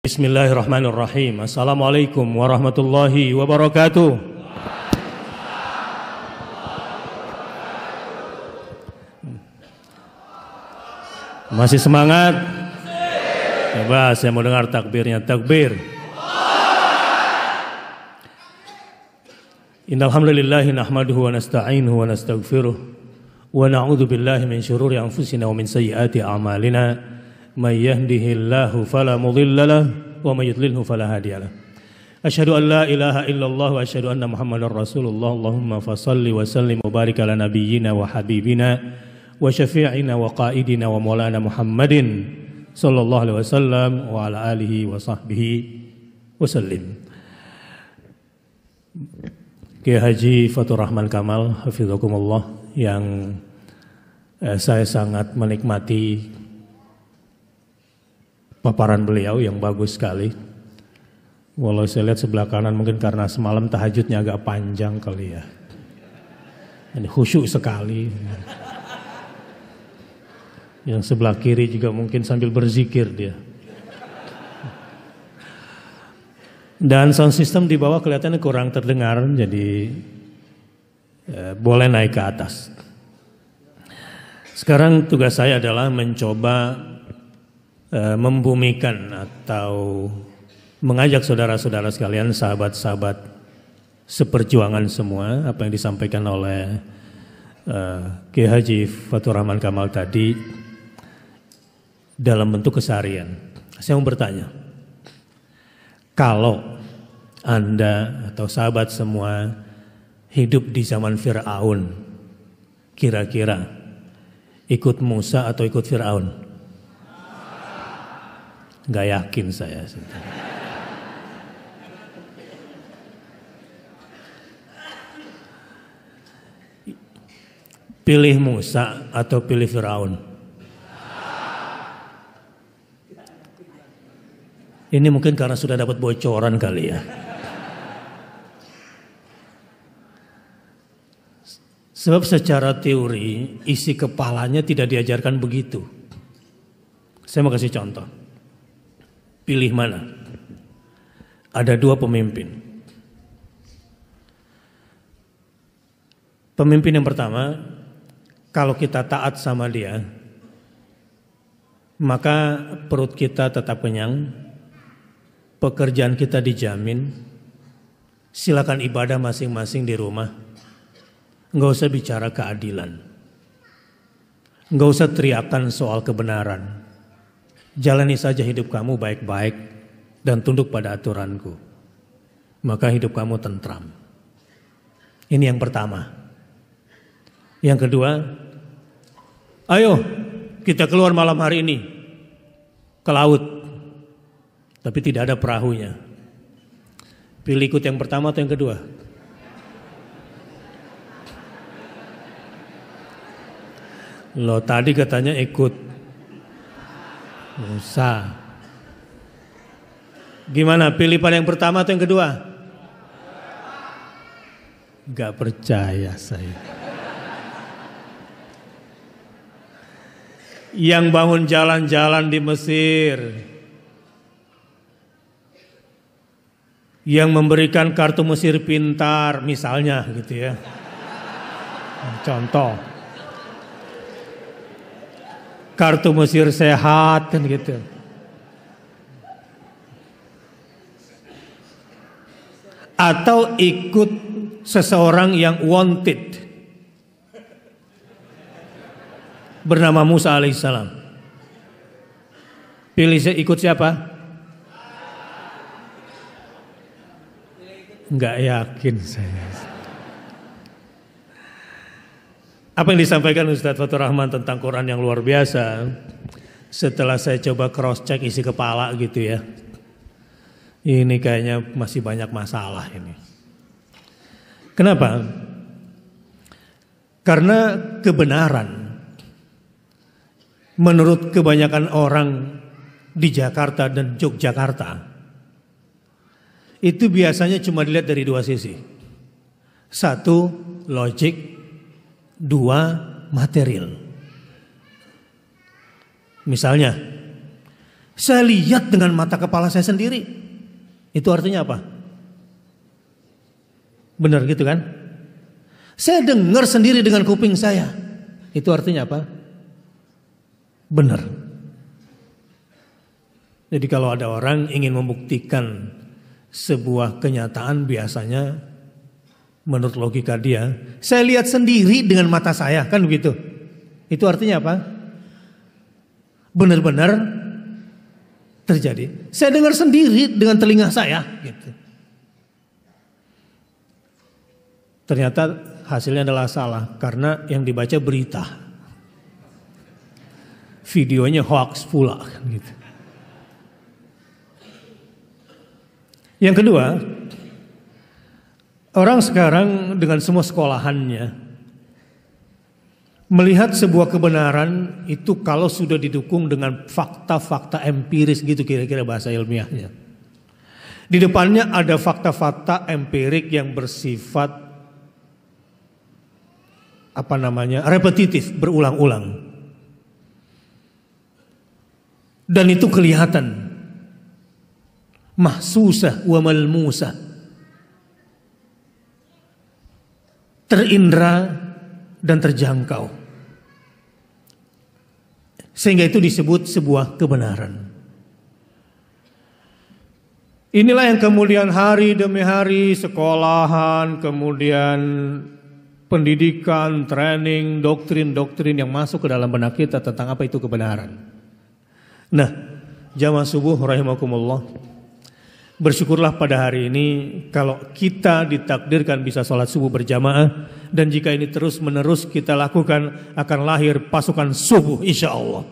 Bismillahirrahmanirrahim. Assalamualaikum warahmatullahi wabarakatuh. Masih semangat? Coba saya mau dengar takbirnya. Takbir. Innal hamdalillahi nahmaduhu wa nasta'inuhu wa nastaghfiruh wa na'udzu billahi min syururi anfusina wa min sayyiati a'malina. May yahdihillahu fala mudilla lahu wa may yudlilhu fala hadiya lahu. Asyhadu an la ilaha illallah wa asyhadu anna Muhammadar Rasulullah. Allahumma fashalli wa sallim wa barik ala nabiyyina wa habibina wa syafi'ina wa qaidina wa maulana Muhammadin sallallahu alaihi wasallam wa ala alihi wa sahbihi wasallim. Kiai Haji Fatur Rahman Kamal hafizakumullah, yang saya sangat menikmati paparan beliau yang bagus sekali. Walau saya lihat sebelah kanan mungkin karena semalam tahajudnya agak panjang kali ya. Ini khusyuk sekali. Yang sebelah kiri juga mungkin sambil berzikir dia. Dan sound system di bawah kelihatannya kurang terdengar, jadi boleh naik ke atas. Sekarang tugas saya adalah mencoba membumikan atau mengajak saudara-saudara sekalian, sahabat-sahabat seperjuangan semua, apa yang disampaikan oleh Kiai Haji Fatur Rahman Kamal tadi dalam bentuk keseharian. Saya mau bertanya, kalau Anda atau sahabat semua hidup di zaman Fir'aun, kira-kira ikut Musa atau ikut Fir'aun? Gak yakin saya. Pilih Musa atau pilih Firaun? Ini mungkin karena sudah dapat bocoran kali ya. Sebab secara teori isi kepalanya tidak diajarkan begitu. Saya mau kasih contoh. Pilih mana? Ada dua pemimpin. Pemimpin yang pertama, kalau kita taat sama dia, maka perut kita tetap kenyang, pekerjaan kita dijamin, silakan ibadah masing-masing di rumah. Enggak usah bicara keadilan, enggak usah teriakan soal kebenaran. Jalani saja hidup kamu baik-baik dan tunduk pada aturanku, maka hidup kamu tentram. Ini yang pertama. Yang kedua, ayo kita keluar malam hari ini ke laut, tapi tidak ada perahunya. Pilih ikut yang pertama atau yang kedua? Loh, tadi katanya ikut Musa. Gimana, pilih pada yang pertama atau yang kedua? Gak percaya saya. Yang bangun jalan-jalan di Mesir, yang memberikan kartu Mesir pintar misalnya gitu ya. Contoh. Kartu Mesir sehat kan gitu. Atau ikut seseorang yang wanted bernama Musa alaihissalam. Pilih ikut siapa? Enggak yakin saya. Apa yang disampaikan Ustadz Fatur Rahman tentang Quran yang luar biasa, setelah saya coba cross check isi kepala gitu ya, ini kayaknya masih banyak masalah ini. Kenapa? Karena kebenaran menurut kebanyakan orang di Jakarta dan Yogyakarta itu biasanya cuma dilihat dari dua sisi. Satu, logik. Dua, material. Misalnya, Saya lihat dengan mata kepala saya sendiri. Itu artinya apa? Benar gitu kan? Saya dengar sendiri dengan kuping saya. Itu artinya apa? Benar. Jadi kalau ada orang ingin membuktikan sebuah kenyataan, biasanya menurut logika dia, saya lihat sendiri dengan mata saya, kan begitu. Itu artinya apa? Benar-benar terjadi. Saya dengar sendiri dengan telinga saya, gitu. Ternyata hasilnya adalah salah karena yang dibaca berita. Videonya hoax pula, kan gitu. Yang kedua, orang sekarang dengan semua sekolahannya melihat sebuah kebenaran itu kalau sudah didukung dengan fakta-fakta empiris, gitu kira-kira bahasa ilmiahnya. Di depannya ada fakta-fakta empirik yang bersifat repetitif, berulang-ulang. Dan itu kelihatan mahsusah wa malmusah, terindra dan terjangkau, sehingga itu disebut sebuah kebenaran. Inilah yang kemudian hari demi hari sekolahan, kemudian pendidikan, training, doktrin-doktrin yang masuk ke dalam benak kita tentang apa itu kebenaran. Nah, jamaah subuh rahimakumullah, bersyukurlah pada hari ini kalau kita ditakdirkan bisa sholat subuh berjamaah, dan jika ini terus menerus kita lakukan akan lahir pasukan subuh insyaallah.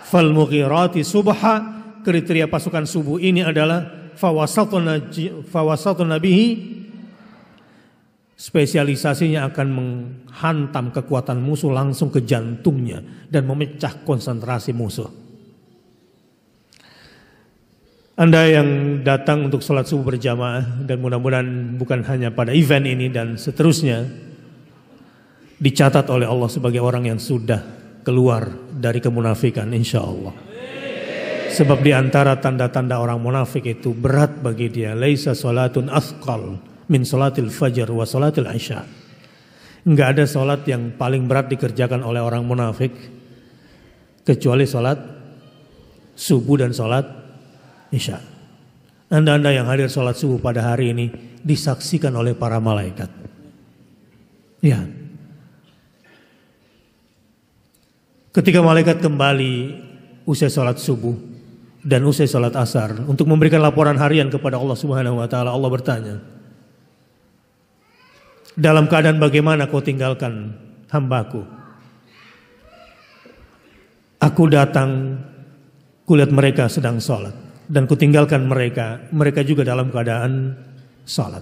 Fal mughirati subha, kriteria pasukan subuh ini adalah fawasatuna bihi, spesialisasinya akan menghantam kekuatan musuh langsung ke jantungnya dan memecah konsentrasi musuh. Anda yang datang untuk sholat subuh berjamaah, dan mudah-mudahan bukan hanya pada event ini dan seterusnya, dicatat oleh Allah sebagai orang yang sudah keluar dari kemunafikan insya Allah. Sebab di antara tanda-tanda orang munafik itu berat bagi dia, laisa salatun athqal min salatil fajr wa salatil isya. Enggak ada salat yang paling berat dikerjakan oleh orang munafik kecuali salat subuh dan salat isya. Anda-anda yang hadir salat subuh pada hari ini disaksikan oleh para malaikat. Ya. Ketika malaikat kembali usai salat subuh dan usai salat asar untuk memberikan laporan harian kepada Allah Subhanahu wa taala, Allah bertanya, dalam keadaan bagaimana kau tinggalkan hambaku? Aku datang, kulihat mereka sedang sholat, dan kutinggalkan mereka, mereka juga dalam keadaan sholat.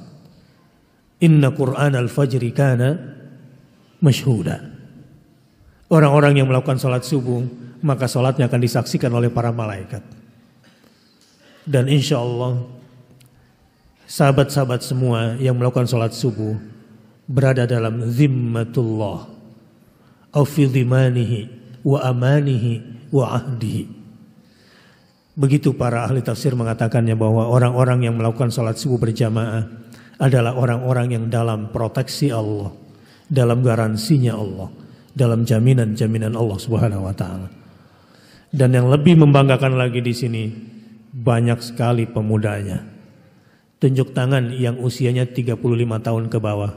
Inna Qur'an al-fajri kana mashhuda. Orang-orang yang melakukan sholat subuh, maka sholatnya akan disaksikan oleh para malaikat. Dan insya Allah sahabat-sahabat semua yang melakukan sholat subuh berada dalam zimmatullah au fi dhimanihi wa amanihi wa ahdihi. Begitu para ahli tafsir mengatakannya, bahwa orang-orang yang melakukan salat subuh berjamaah adalah orang-orang yang dalam proteksi Allah, dalam garansinya Allah, dalam jaminan-jaminan Allah Subhanahu wa taala. Dan yang lebih membanggakan lagi di sini, banyak sekali pemudanya. Tunjuk tangan yang usianya 35 tahun ke bawah.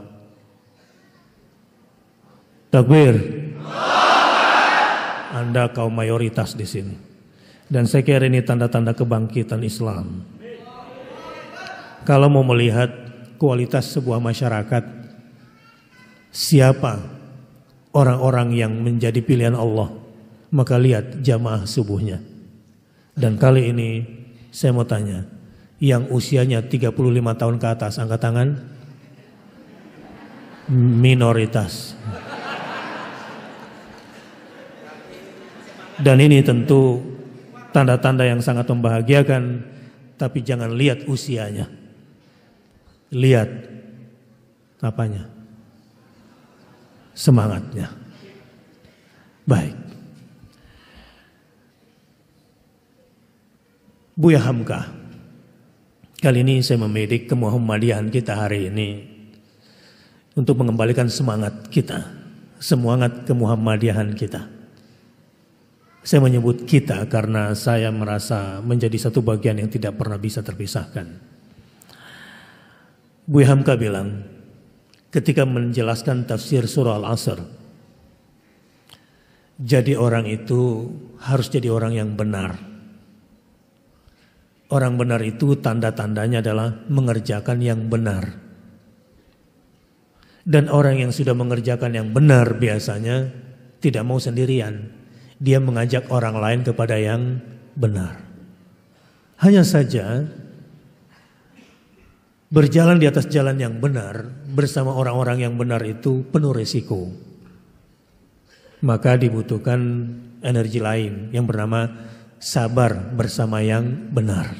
Takbir. Anda kaum mayoritas di sini. Dan saya kira ini tanda-tanda kebangkitan Islam. Kalau mau melihat kualitas sebuah masyarakat, siapa orang-orang yang menjadi pilihan Allah, maka lihat jamaah subuhnya. Dan kali ini saya mau tanya, yang usianya 35 tahun ke atas, angkat tangan. Minoritas. Dan ini tentu tanda-tanda yang sangat membahagiakan, tapi jangan lihat usianya. Lihat apanya? Semangatnya. Baik. Buya Hamka, kali ini saya membidik kemuhammadiyahan kita hari ini untuk mengembalikan semangat kita, semangat kemuhammadiyahan kita. Saya menyebut kita karena saya merasa menjadi satu bagian yang tidak pernah bisa terpisahkan. Buya Hamka bilang, ketika menjelaskan tafsir surah Al-Asr, jadi orang itu harus jadi orang yang benar. Orang benar itu tanda-tandanya adalah mengerjakan yang benar. Dan orang yang sudah mengerjakan yang benar biasanya tidak mau sendirian. Dia mengajak orang lain kepada yang benar. Hanya saja berjalan di atas jalan yang benar bersama orang-orang yang benar itu penuh resiko. Maka dibutuhkan energi lain yang bernama sabar bersama yang benar.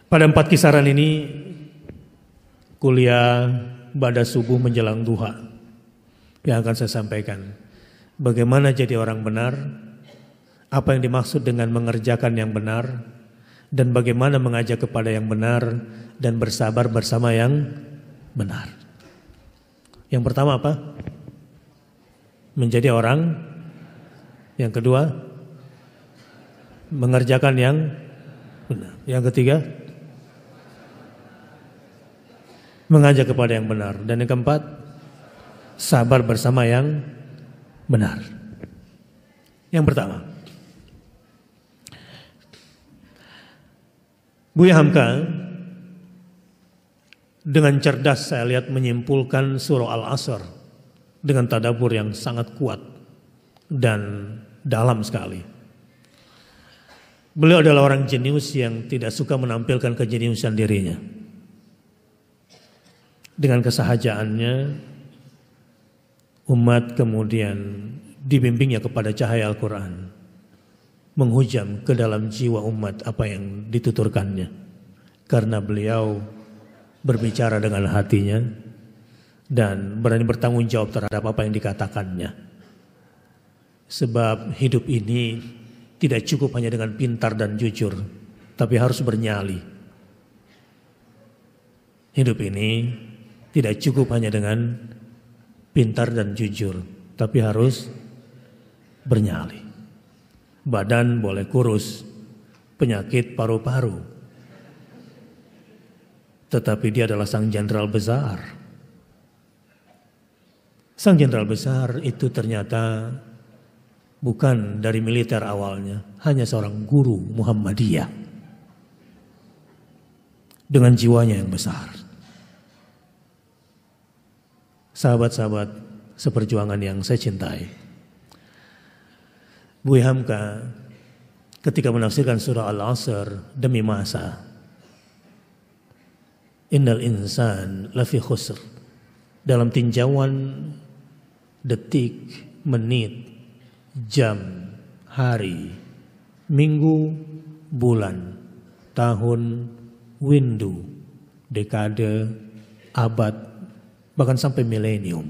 Pada 4 kisaran ini kuliah ba'da subuh menjelang duha yang akan saya sampaikan. Bagaimana jadi orang benar, apa yang dimaksud dengan mengerjakan yang benar, dan bagaimana mengajak kepada yang benar dan bersabar bersama yang benar. Yang pertama apa? Menjadi orang. Yang kedua, mengerjakan yang benar. Yang ketiga, mengajak kepada yang benar. Dan yang keempat, sabar bersama yang benar. Yang pertama, Buya Hamka dengan cerdas saya lihat menyimpulkan surah Al-Asr dengan tadabbur yang sangat kuat dan dalam sekali. Beliau adalah orang jenius yang tidak suka menampilkan kejeniusan dirinya. Dengan kesahajaannya, umat kemudian dibimbingnya kepada cahaya Al-Quran, menghujam ke dalam jiwa umat apa yang dituturkannya. Karena beliau berbicara dengan hatinya dan berani bertanggung jawab terhadap apa yang dikatakannya. Sebab hidup ini tidak cukup hanya dengan pintar dan jujur, tapi harus bernyali. Hidup ini tidak cukup hanya dengan pintar dan jujur, tapi harus bernyali. Badan boleh kurus, penyakit paru-paru, tetapi dia adalah sang jenderal besar. Sang jenderal besar itu ternyata bukan dari militer awalnya, hanya seorang guru Muhammadiyah dengan jiwanya yang besar. Sahabat-sahabat seperjuangan yang saya cintai, Buya Hamka ketika menafsirkan surah Al-Asr demi masa, innal insan lafi khusr, dalam tinjauan detik, menit, jam, hari, minggu, bulan, tahun, windu, dekade, abad, bahkan sampai milenium.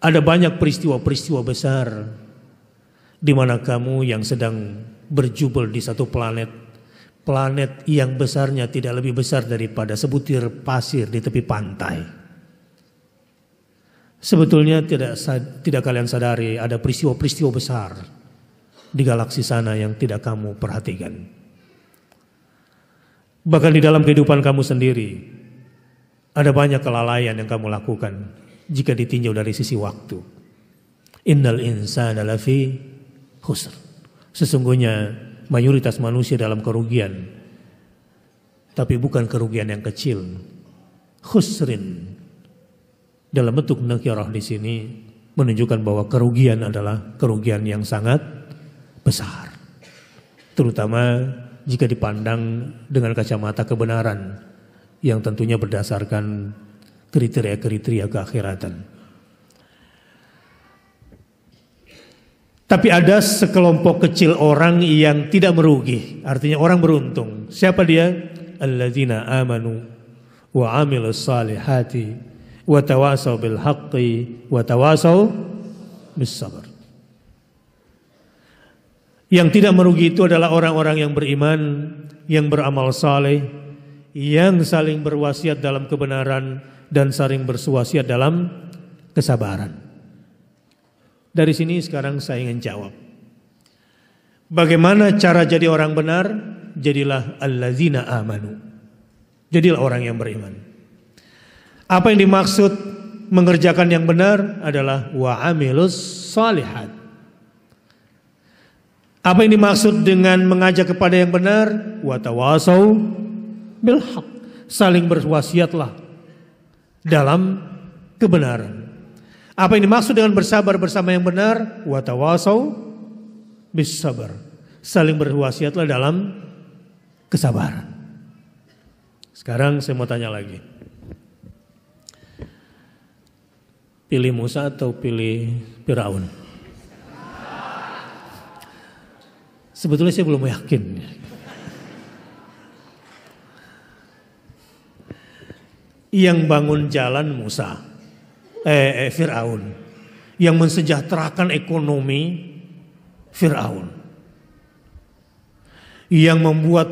Ada banyak peristiwa-peristiwa besar di mana kamu yang sedang berjubel di satu planet yang besarnya tidak lebih besar daripada sebutir pasir di tepi pantai. Sebetulnya tidak kalian sadari ada peristiwa-peristiwa besar di galaksi sana yang tidak kamu perhatikan. Bahkan di dalam kehidupan kamu sendiri ada banyak kelalaian yang kamu lakukan jika ditinjau dari sisi waktu. Innal insana lafi khusr. Sesungguhnya mayoritas manusia dalam kerugian, tapi bukan kerugian yang kecil. Khusrin dalam bentuk nakirah di sini menunjukkan bahwa kerugian adalah kerugian yang sangat besar. Terutama jika dipandang dengan kacamata kebenaran yang tentunya berdasarkan kriteria-kriteria keakhiratan. Tapi ada sekelompok kecil orang yang tidak merugi, artinya orang beruntung. Siapa dia? Alladzina amanu wa amilus salihati wa tawasau bil haqqi wa tawasau bis sabr. Yang tidak merugi itu adalah orang-orang yang beriman, yang beramal saleh, yang saling berwasiat dalam kebenaran dan saling berwasiat dalam kesabaran. Dari sini sekarang saya ingin jawab. Bagaimana cara jadi orang benar? Jadilah allazina amanu. Jadilah orang yang beriman. Apa yang dimaksud mengerjakan yang benar adalah wa amilus shalihat. Apa yang dimaksud dengan mengajak kepada yang benar? Wa tawasau bil haq. Saling berwasiatlah dalam kebenaran. Apa yang dimaksud dengan bersabar bersama yang benar? Wa tawasau bis sabar. Saling berwasiatlah dalam kesabaran. Sekarang saya mau tanya lagi. Pilih Musa atau pilih Firaun? Sebetulnya saya belum yakin. Yang bangun jalan Musa, Firaun. Yang mensejahterakan ekonomi Firaun. Yang membuat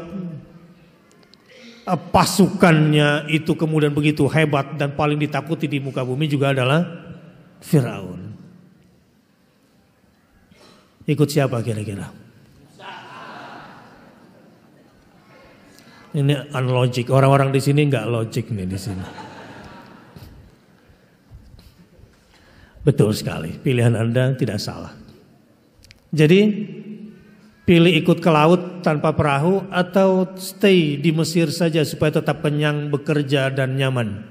pasukannya itu kemudian begitu hebat dan paling ditakuti di muka bumi juga adalah Firaun. Ikut siapa kira-kira? Ini unlogic. Orang-orang di sini nggak logik nih di sini. Betul sekali. Pilihan Anda tidak salah. Jadi pilih ikut ke laut tanpa perahu atau stay di Mesir saja supaya tetap kenyang, bekerja dan nyaman.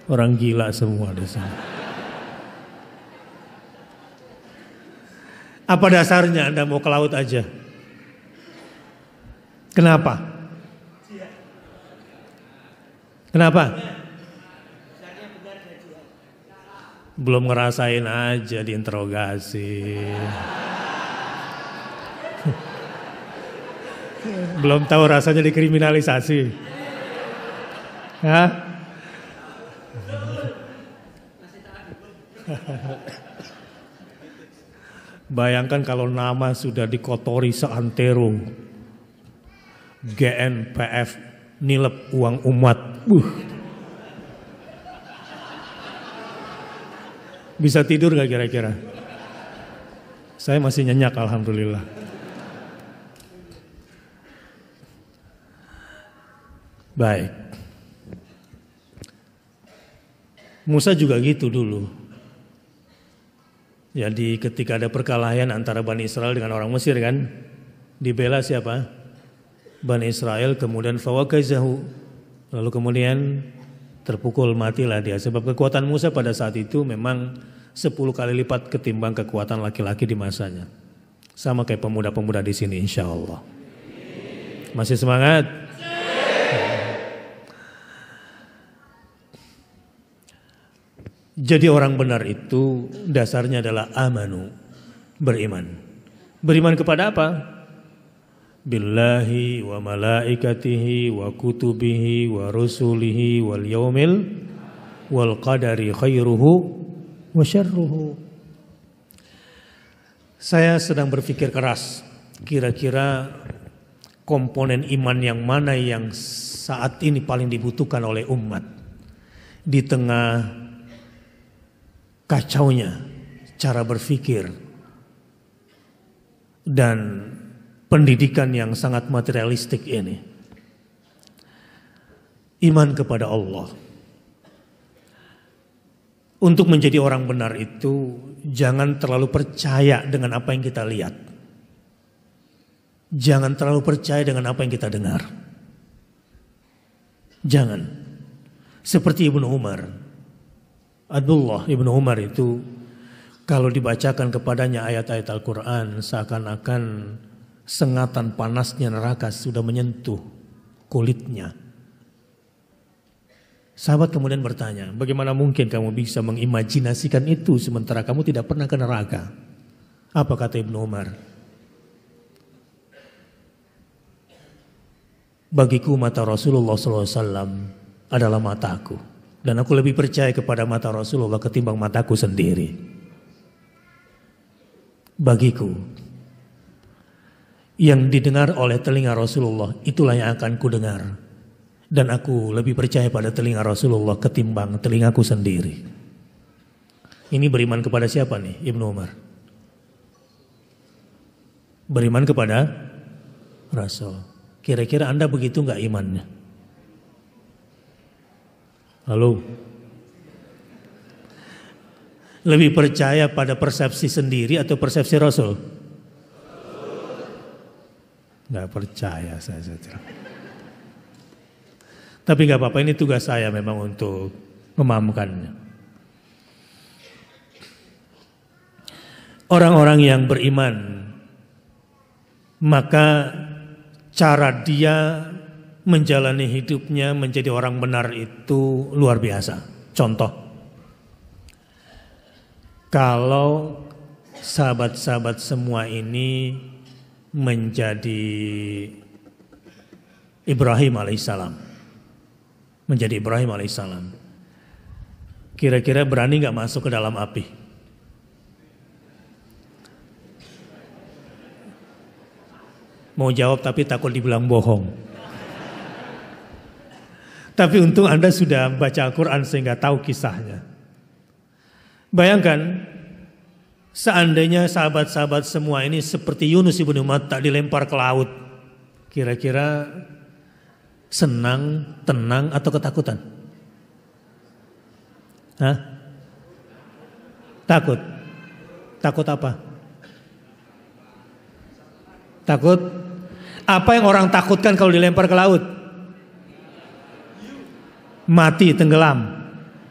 Orang gila semua di sini. Apa dasarnya Anda mau ke laut aja? Kenapa? Kenapa? Belum ngerasain aja diinterogasi. Belum tahu rasanya dikriminalisasi. Hah? Bayangkan kalau nama sudah dikotori seantero. GNPF nilep uang umat. Bisa tidur gak kira-kira? Saya masih nyenyak alhamdulillah. Baik. Musa juga gitu dulu. Jadi ketika ada perkelahian antara Bani Israel dengan orang Mesir kan, dibela siapa? Bani Israel, kemudian fawakazahu, lalu kemudian terpukul, matilah dia. Sebab kekuatan Musa pada saat itu memang 10 kali lipat ketimbang kekuatan laki-laki di masanya. Sama kayak pemuda-pemuda di sini insya Allah. Masih semangat? Jadi orang benar itu dasarnya adalah amanu, beriman. Beriman kepada apa? Billahi wa malaikatihi wa kutubihi wa rusulihi wal yaumil wal qadari khairuhu wa syarruhu. Saya sedang berpikir keras, kira-kira komponen iman yang mana yang saat ini paling dibutuhkan oleh umat di tengah kacaunya cara berpikir dan pendidikan yang sangat materialistik ini. Iman kepada Allah. Untuk menjadi orang benar itu jangan terlalu percaya dengan apa yang kita lihat. Jangan terlalu percaya dengan apa yang kita dengar. Jangan. Seperti Ibnu Umar. Abdullah Ibnu Umar itu kalau dibacakan kepadanya ayat-ayat Al-Quran seakan-akan sengatan panasnya neraka sudah menyentuh kulitnya. Sahabat kemudian bertanya, bagaimana mungkin kamu bisa mengimajinasikan itu sementara kamu tidak pernah ke neraka? Apa kata Ibnu Umar? Bagiku mata Rasulullah SAW adalah mataku. Dan aku lebih percaya kepada mata Rasulullah ketimbang mataku sendiri. bagiku. Yang didengar oleh telinga Rasulullah itulah yang akan kudengar. Dan aku lebih percaya pada telinga Rasulullah ketimbang telingaku sendiri. Ini beriman kepada siapa nih Ibnu Umar? Beriman kepada Rasul. Kira-kira Anda begitu nggak imannya? Halo? Lebih percaya pada persepsi sendiri atau persepsi Rasul? Nggak percaya saya. Tapi nggak apa-apa, ini tugas saya memang untuk memahamkannya. Orang-orang yang beriman, maka cara dia menjalani hidupnya menjadi orang benar itu luar biasa. Contoh, kalau sahabat-sahabat semua ini menjadi Ibrahim alaihissalam, kira-kira berani gak masuk ke dalam api? Mau jawab tapi takut dibilang bohong. Tapi untung Anda sudah baca Al-Quran sehingga tahu kisahnya. Bayangkan, seandainya sahabat-sahabat semua ini seperti Yunus ibnu Matta dilempar ke laut, kira-kira senang, tenang atau ketakutan? Hah? Takut? Takut apa? Takut? Apa yang orang takutkan kalau dilempar ke laut? Mati, tenggelam.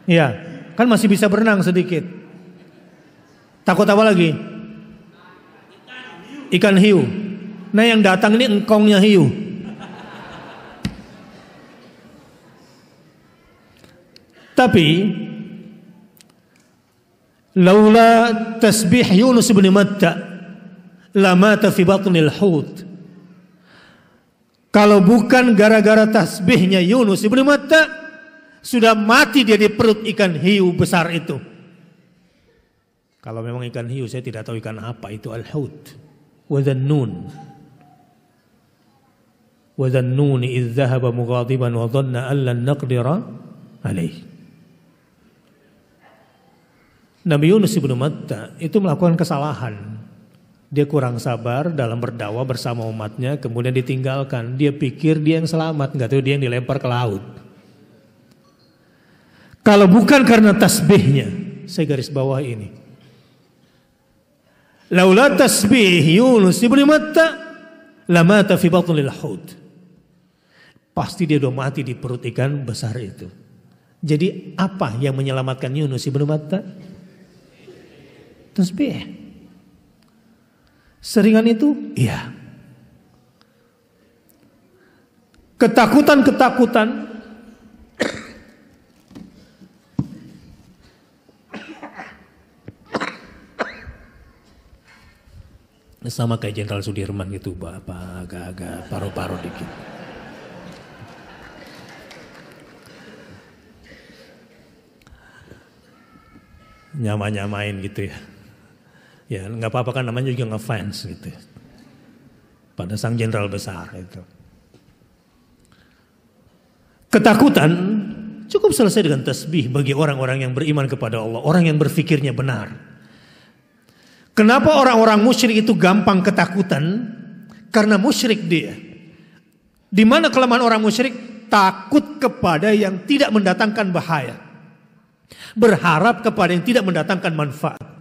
Ya, kan masih bisa berenang sedikit. Takut apa lagi? Ikan hiu. Nah yang datang ini engkongnya hiu. Tapi laula tasbih Yunus bin Matta lamata fi batnil hut. Kalau bukan gara-gara tasbihnya Yunus bin Matta, sudah mati dia di perut ikan hiu besar itu. Kalau memang ikan hiu, saya tidak tahu ikan apa itu. Al-hut wa dhannun idh dhahaba mughadiban wa dhanna an lan naqdira alaih. Nabi Yunus bin Matta itu melakukan kesalahan. Dia kurang sabar dalam berdakwah bersama umatnya, kemudian ditinggalkan. Dia pikir dia yang selamat, enggak tahu dia yang dilempar ke laut. Kalau bukan karena tasbihnya, saya garis bawah ini. Laula tasbih Yunus ibn Matta lamata fi batnil hut. Pasti dia udah mati di perut ikan besar itu. Jadi apa yang menyelamatkan Yunus ibn Matta? Tasbih. Seringan itu? Iya. Ketakutan-ketakutan sama kayak Jenderal Sudirman gitu, Bapak agak-agak paru-paru dikit. Nyamain gitu ya. Ya nggak apa-apa kan, namanya juga ngefans gitu. Pada sang jenderal besar itu. Ketakutan cukup selesai dengan tasbih bagi orang-orang yang beriman kepada Allah, orang yang berfikirnya benar. Kenapa orang-orang musyrik itu gampang ketakutan? Karena musyrik dia. Di mana kelemahan orang musyrik? Takut kepada yang tidak mendatangkan bahaya. Berharap kepada yang tidak mendatangkan manfaat.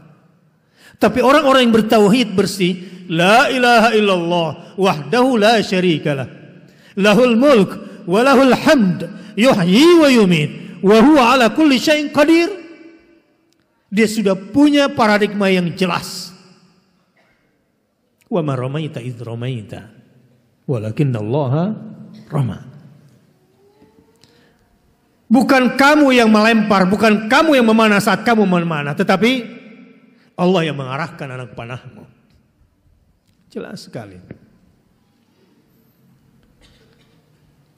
Tapi orang-orang yang bertauhid bersih, la ilaha illallah wahdahu la syarikalah, lahul mulk wa lahul hamd, yuhyi wa yumit, wa huwa ala kulli syai'in qadir. Dia sudah punya paradigma yang jelas. Wa ma ramaita idh ramaita walakinnallaha rama. Bukan kamu yang melempar, bukan kamu yang memanah saat kamu memanah, tetapi Allah yang mengarahkan anak panahmu. Jelas sekali.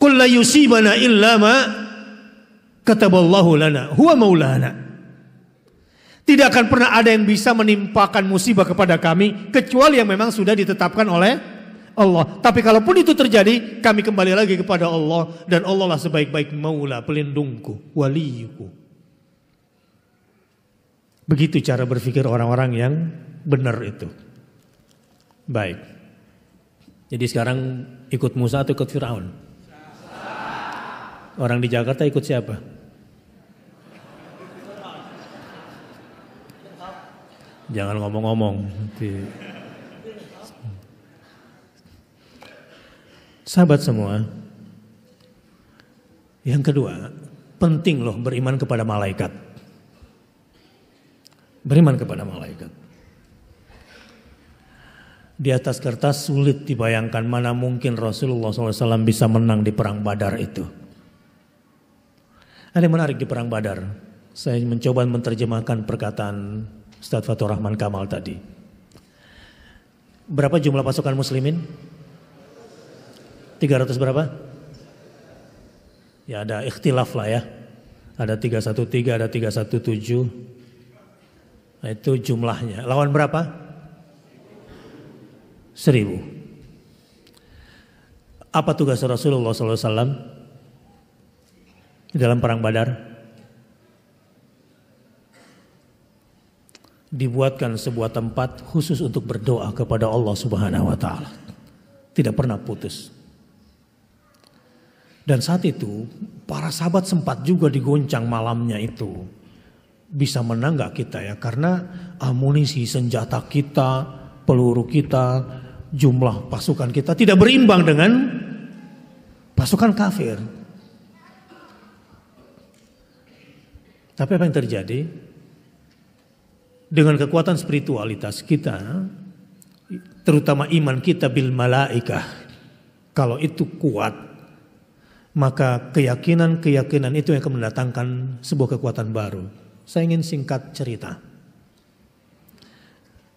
Qul la yusibana illa ma kataballahu lana huwa maulana. Tidak akan pernah ada yang bisa menimpakan musibah kepada kami kecuali yang memang sudah ditetapkan oleh Allah. Tapi kalaupun itu terjadi, kami kembali lagi kepada Allah, dan Allah lah sebaik-baik maula, pelindungku, waliyuku. Begitu cara berpikir orang-orang yang benar itu. Baik. Jadi sekarang ikut Musa atau ikut Firaun? Orang di Jakarta ikut siapa? Jangan ngomong-ngomong. Sahabat semua, yang kedua, penting loh beriman kepada malaikat. Beriman kepada malaikat. Di atas kertas sulit dibayangkan mana mungkin Rasulullah SAW bisa menang di perang Badar itu. Ada yang menarik di perang Badar. Saya mencoba menerjemahkan perkataan Ustaz Fathur Rahman Kamal tadi. Berapa jumlah pasukan muslimin? 300 berapa? Ya ada ikhtilaf lah ya. Ada 313, ada 317. Nah, itu jumlahnya. Lawan berapa? 1000. Apa tugas Rasulullah SAW dalam perang Badar? Dibuatkan sebuah tempat khusus untuk berdoa kepada Allah Subhanahu wa taala. Tidak pernah putus. Dan saat itu para sahabat sempat juga digoncang malamnya itu. Bisa menang gak kita ya? Karena amunisi senjata kita, peluru kita, jumlah pasukan kita tidak berimbang dengan pasukan kafir. Tapi apa yang terjadi? Dengan kekuatan spiritualitas kita, terutama iman kita bil malaikah, kalau itu kuat, maka keyakinan itu yang akan mendatangkan sebuah kekuatan baru. Saya ingin singkat cerita.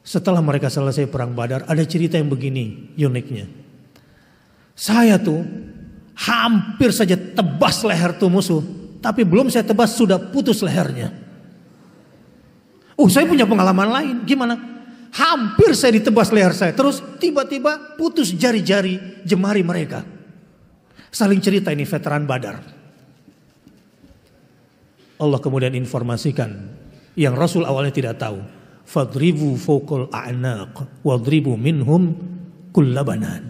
Setelah mereka selesai perang Badar, ada cerita yang begini uniknya. Saya tuh hampir saja tebas leher tuh musuh, tapi belum saya tebas sudah putus lehernya. Saya punya pengalaman lain. Gimana? Hampir saya ditebas leher saya, terus tiba-tiba putus jari-jari jemari mereka. Saling cerita ini veteran Badar. Allah kemudian informasikan yang Rasul awalnya tidak tahu. Fadribu fawqal a'naq wadribu minhum kullabanan.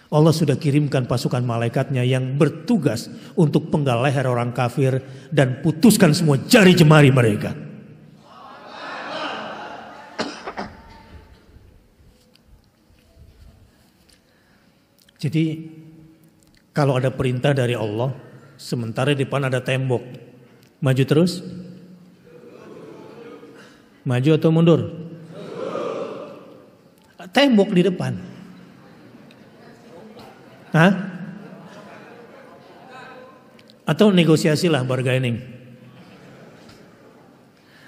Allah sudah kirimkan pasukan malaikatnya yang bertugas untuk penggal leher orang kafir dan putuskan semua jari jemari mereka. Jadi kalau ada perintah dari Allah, sementara di depan ada tembok, maju terus? Maju atau mundur? Tembok di depan. Hah? Atau negosiasilah bargaining.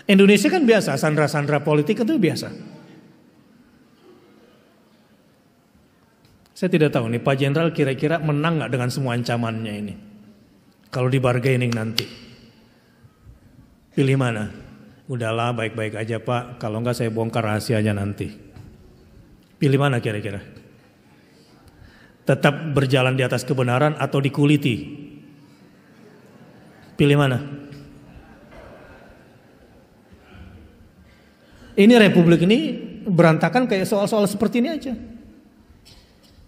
Indonesia kan biasa, sandra-sandra politik itu biasa. Saya tidak tahu nih Pak Jenderal kira-kira menang gak dengan semua ancamannya ini. Kalau di bargaining nanti. Pilih mana? Udahlah baik-baik aja Pak, kalau enggak saya bongkar rahasianya nanti. Pilih mana kira-kira? Tetap berjalan di atas kebenaran atau dikuliti? Pilih mana? Ini republik ini berantakan kayak soal-soal seperti ini aja.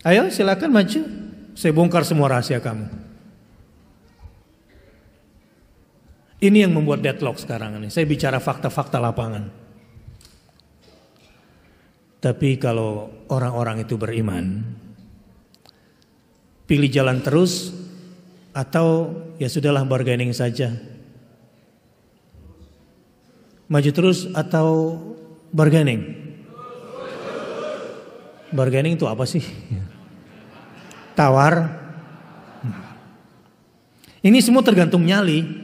Ayo silakan maju, saya bongkar semua rahasia kamu. Ini yang membuat deadlock sekarang ini. Saya bicara fakta-fakta lapangan. Tapi kalau orang-orang itu beriman, pilih jalan terus atau ya sudahlah bargaining saja. Maju terus atau bargaining? Bargaining itu apa sih? Tawar. Ini semua tergantung nyali.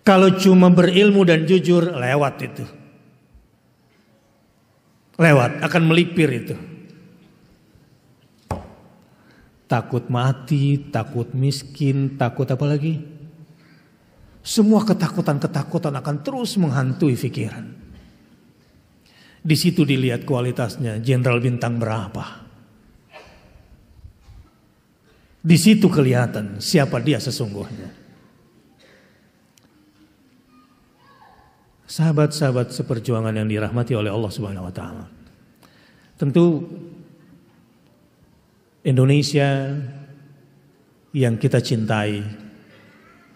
Kalau cuma berilmu dan jujur, lewat itu. Lewat, akan melipir itu. Takut mati, takut miskin, takut apa lagi? Semua ketakutan-ketakutan akan terus menghantui pikiran. Di situ dilihat kualitasnya, jenderal bintang berapa. Di situ kelihatan siapa dia sesungguhnya. Sahabat-sahabat seperjuangan yang dirahmati oleh Allah Subhanahu wa taala. Tentu Indonesia yang kita cintai,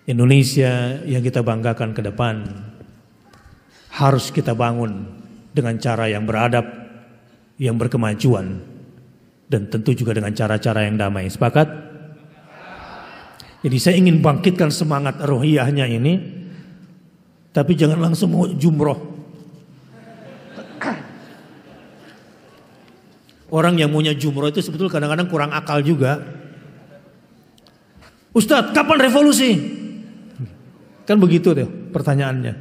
Indonesia yang kita banggakan ke depan harus kita bangun dengan cara yang beradab, yang berkemajuan, dan tentu juga dengan cara-cara yang damai. Sepakat? Jadi saya ingin bangkitkan semangat rohiyahnya ini, tapi jangan langsung mau jumroh. Orang yang maunya jumroh itu sebetulnya kadang-kadang kurang akal juga. Ustadz, kapan revolusi? Kan begitu deh pertanyaannya.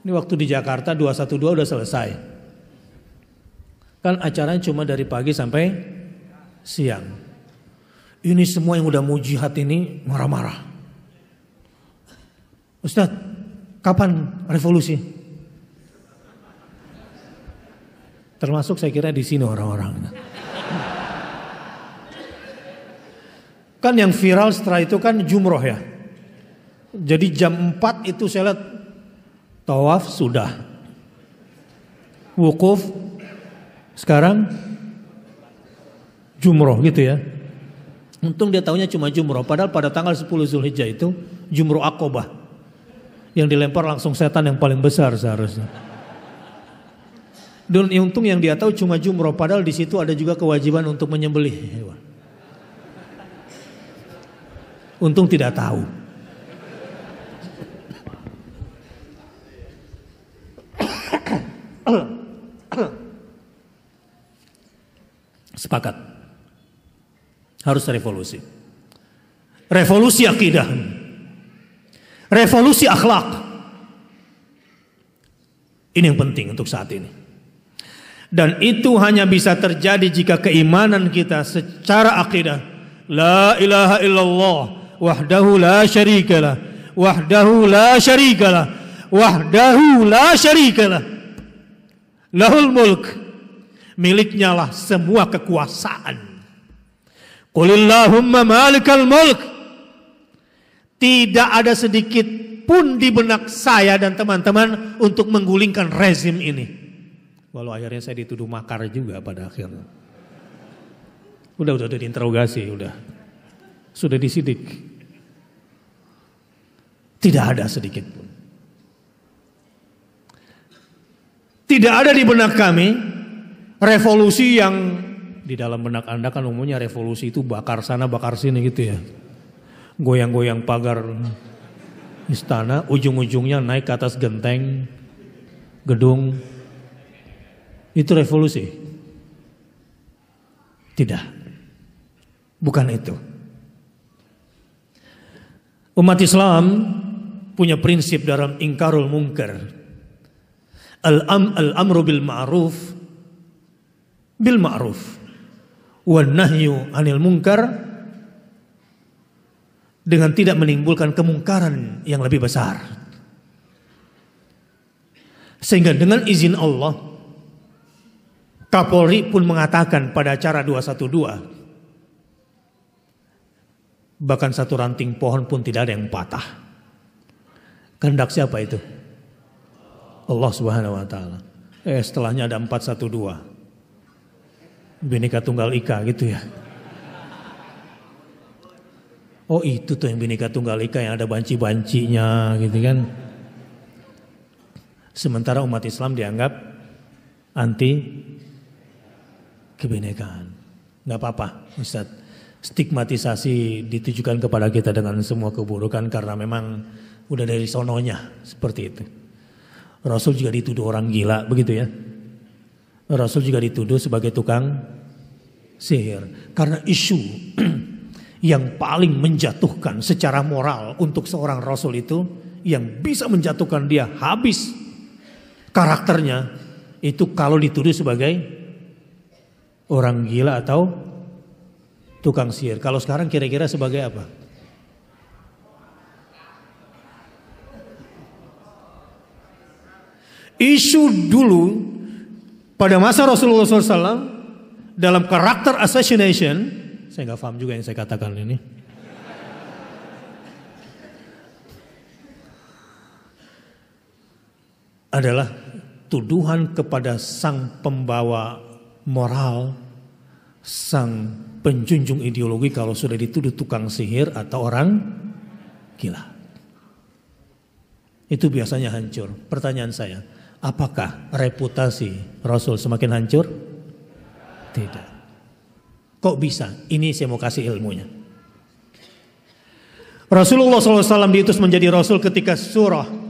Ini waktu di Jakarta 212 udah selesai. Kan acaranya cuma dari pagi sampai siang. Ini semua yang udah mau jihad ini marah-marah. Ustadz, kapan revolusi? Termasuk saya kira di sini orang-orang. Kan yang viral setelah itu kan jumroh ya. Jadi jam 4 itu saya lihat tawaf sudah. Wukuf sekarang jumroh gitu ya. Untung dia tahunya cuma jumroh. Padahal pada tanggal 10 Zulhijjah itu jumroh Aqobah. Yang dilempar langsung setan yang paling besar seharusnya. Dan untung yang dia tahu cuma jumroh. Padahal di situ ada juga kewajiban untuk menyembelih hewan. Untung tidak tahu. Sepakat. Harus revolusi. Revolusi akidah. Revolusi akhlak. Ini yang penting untuk saat ini. Dan itu hanya bisa terjadi jika keimanan kita secara akidah. La ilaha illallah. Wahdahu la syarikalah. Wahdahu la syarikalah. Wahdahu la syarikalah. Lahul mulk. Miliknya lah semua kekuasaan. Qulillahumma malikal mulk. Tidak ada sedikit pun di benak saya dan teman-teman untuk menggulingkan rezim ini. Walau akhirnya saya dituduh makar juga pada akhirnya. Udah diinterogasi, sudah disidik. Tidak ada sedikit pun. Tidak ada di benak kami revolusi yang di dalam benak Anda kan umumnya revolusi itu bakar sana bakar sini gitu ya. Goyang-goyang pagar istana, ujung-ujungnya naik ke atas genteng, gedung. Itu revolusi? Tidak. Bukan itu. Umat Islam punya prinsip dalam ingkarul munkar. Al-amru bil ma'ruf bil ma'ruf wan nahyu 'anil munkar, dengan tidak menimbulkan kemungkaran yang lebih besar. Sehingga dengan izin Allah, Kapolri pun mengatakan pada acara 212, bahkan satu ranting pohon pun tidak ada yang patah. Kehendak siapa itu? Allah Subhanahu wa taala. Setelahnya ada 412. Bhinneka Tunggal Ika gitu ya. Oh itu tuh yang Bhinneka Tunggal Ika yang ada banci-bancinya gitu kan. Sementara umat Islam dianggap anti kebinekaan. Gak apa-apa Ustaz. Stigmatisasi ditujukan kepada kita dengan semua keburukan karena memang udah dari sononya seperti itu. Rasul juga dituduh orang gila begitu ya. Rasul juga dituduh sebagai tukang sihir. Karena isu yang paling menjatuhkan secara moral untuk seorang Rasul itu, yang bisa menjatuhkan dia habis karakternya, itu kalau dituduh sebagai orang gila atau tukang sihir. Kalau sekarang kira-kira sebagai apa? Isu dulu pada masa Rasulullah SAW dalam karakter assassination, saya nggak paham juga yang saya katakan ini. Adalah tuduhan kepada sang pembawa moral, sang penjunjung ideologi kalau sudah dituduh tukang sihir atau orang gila. Itu biasanya hancur. Pertanyaan saya, apakah reputasi Rasul semakin hancur? Tidak. Kok bisa? Ini saya mau kasih ilmunya. Rasulullah SAW diutus menjadi Rasul ketika surah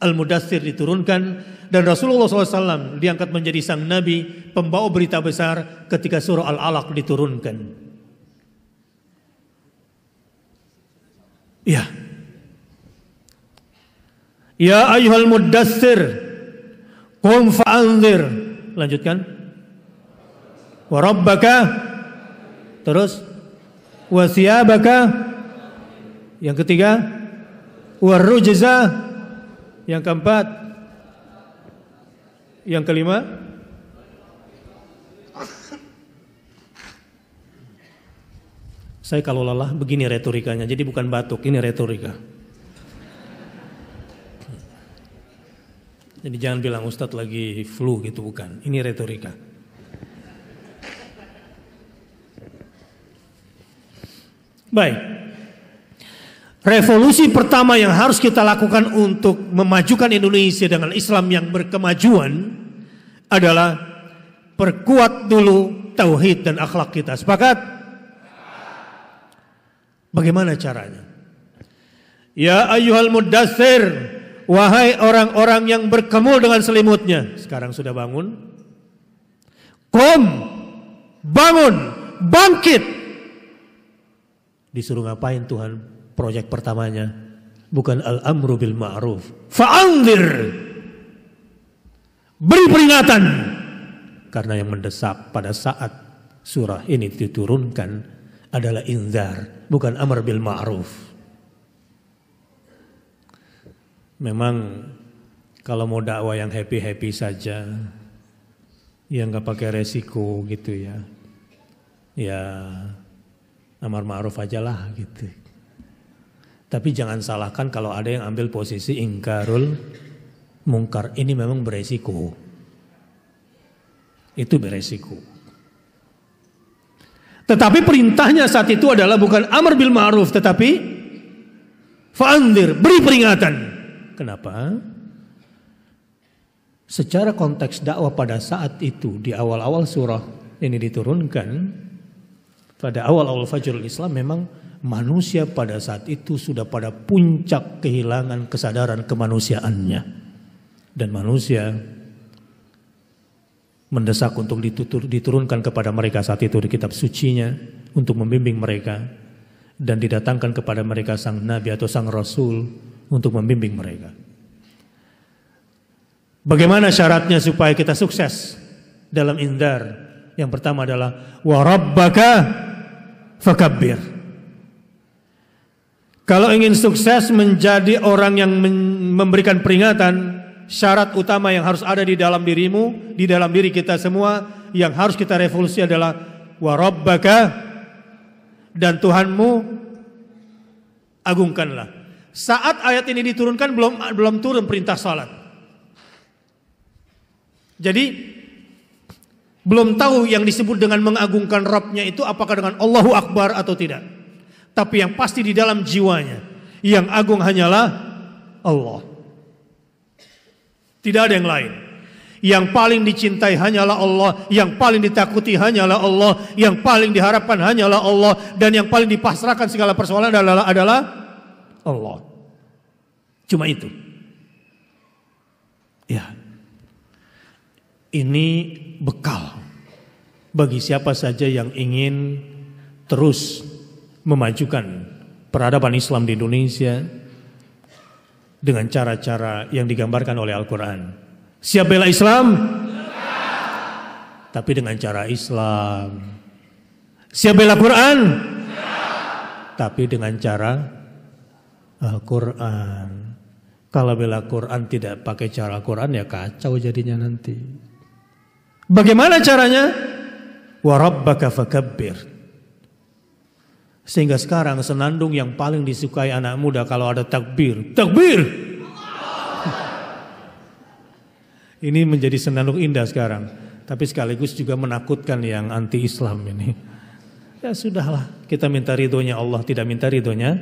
Al-Mudaththir diturunkan, dan Rasulullah SAW diangkat menjadi sang Nabi pembawa berita besar ketika surah Al-Alaq diturunkan. Ya. Ya ayyuhal mudaththir qum fa'anzir. Lanjutkan. Wa rabbaka, terus wa thiyabaka, yang ketiga wa rujza, yang keempat, yang kelima saya kalau lelah begini retorikanya, jadi bukan batuk, ini retorika. Jadi jangan bilang Ustadz lagi flu gitu, bukan, ini retorika. Baik. Revolusi pertama yang harus kita lakukan untuk memajukan Indonesia dengan Islam yang berkemajuan adalah perkuat dulu tauhid dan akhlak kita. Sepakat? Bagaimana caranya? Ya ayyuhal mudaththir, wahai orang-orang yang berkemul dengan selimutnya. Sekarang sudah bangun. Qum, bangun, bangkit. Disuruh ngapain Tuhan? Proyek pertamanya bukan al-amru bil ma'ruf, fa'anzir, beri peringatan. Karena yang mendesak pada saat surah ini diturunkan adalah inzar, bukan amr bil ma'ruf. Memang kalau mau dakwah yang happy-happy saja, yang gak pakai resiko gitu ya, ya amar ma'ruf aja lah gitu. Tapi jangan salahkan kalau ada yang ambil posisi ingkarul mungkar. Ini memang beresiko. Itu beresiko. Tetapi perintahnya saat itu adalah bukan amar bil ma'ruf, tetapi fa'anzir, beri peringatan. Kenapa? Secara konteks dakwah pada saat itu, di awal-awal surah ini diturunkan, pada awal-awal Fajrul Islam, memang manusia pada saat itu sudah pada puncak kehilangan kesadaran kemanusiaannya. Dan manusia mendesak untuk diturunkan kepada mereka saat itu di kitab sucinya untuk membimbing mereka, dan didatangkan kepada mereka sang nabi atau sang rasul untuk membimbing mereka. Bagaimana syaratnya supaya kita sukses dalam indar? Yang pertama adalah wa rabbaka fakabbir. Kalau ingin sukses menjadi orang yang memberikan peringatan, syarat utama yang harus ada di dalam dirimu, di dalam diri kita semua, yang harus kita revolusi adalah wa rabbaka, dan Tuhanmu agungkanlah. Saat ayat ini diturunkan belum turun perintah salat. Jadi belum tahu yang disebut dengan mengagungkan Rabbnya itu apakah dengan Allahu Akbar atau tidak. Tapi yang pasti di dalam jiwanya, yang agung hanyalah Allah. Tidak ada yang lain. Yang paling dicintai hanyalah Allah, yang paling ditakuti hanyalah Allah, yang paling diharapkan hanyalah Allah, dan yang paling dipasrahkan segala persoalan adalah Allah. Cuma itu. Ya. Ini bekal bagi siapa saja yang ingin terus memajukan peradaban Islam di Indonesia dengan cara-cara yang digambarkan oleh Al-Quran. Siap bela Islam? Tapi dengan cara Islam. Siap bela Quran? Tapi dengan cara Al-Quran. Kalau bela Quran tidak pakai cara Quran ya kacau jadinya nanti. Bagaimana caranya? Wa rabbaka fakabbir. Sehingga sekarang senandung yang paling disukai anak muda kalau ada takbir. Takbir! Ini menjadi senandung indah sekarang. Tapi sekaligus juga menakutkan yang anti-Islam ini. Ya sudahlah, kita minta ridhonya Allah, tidak minta ridhonya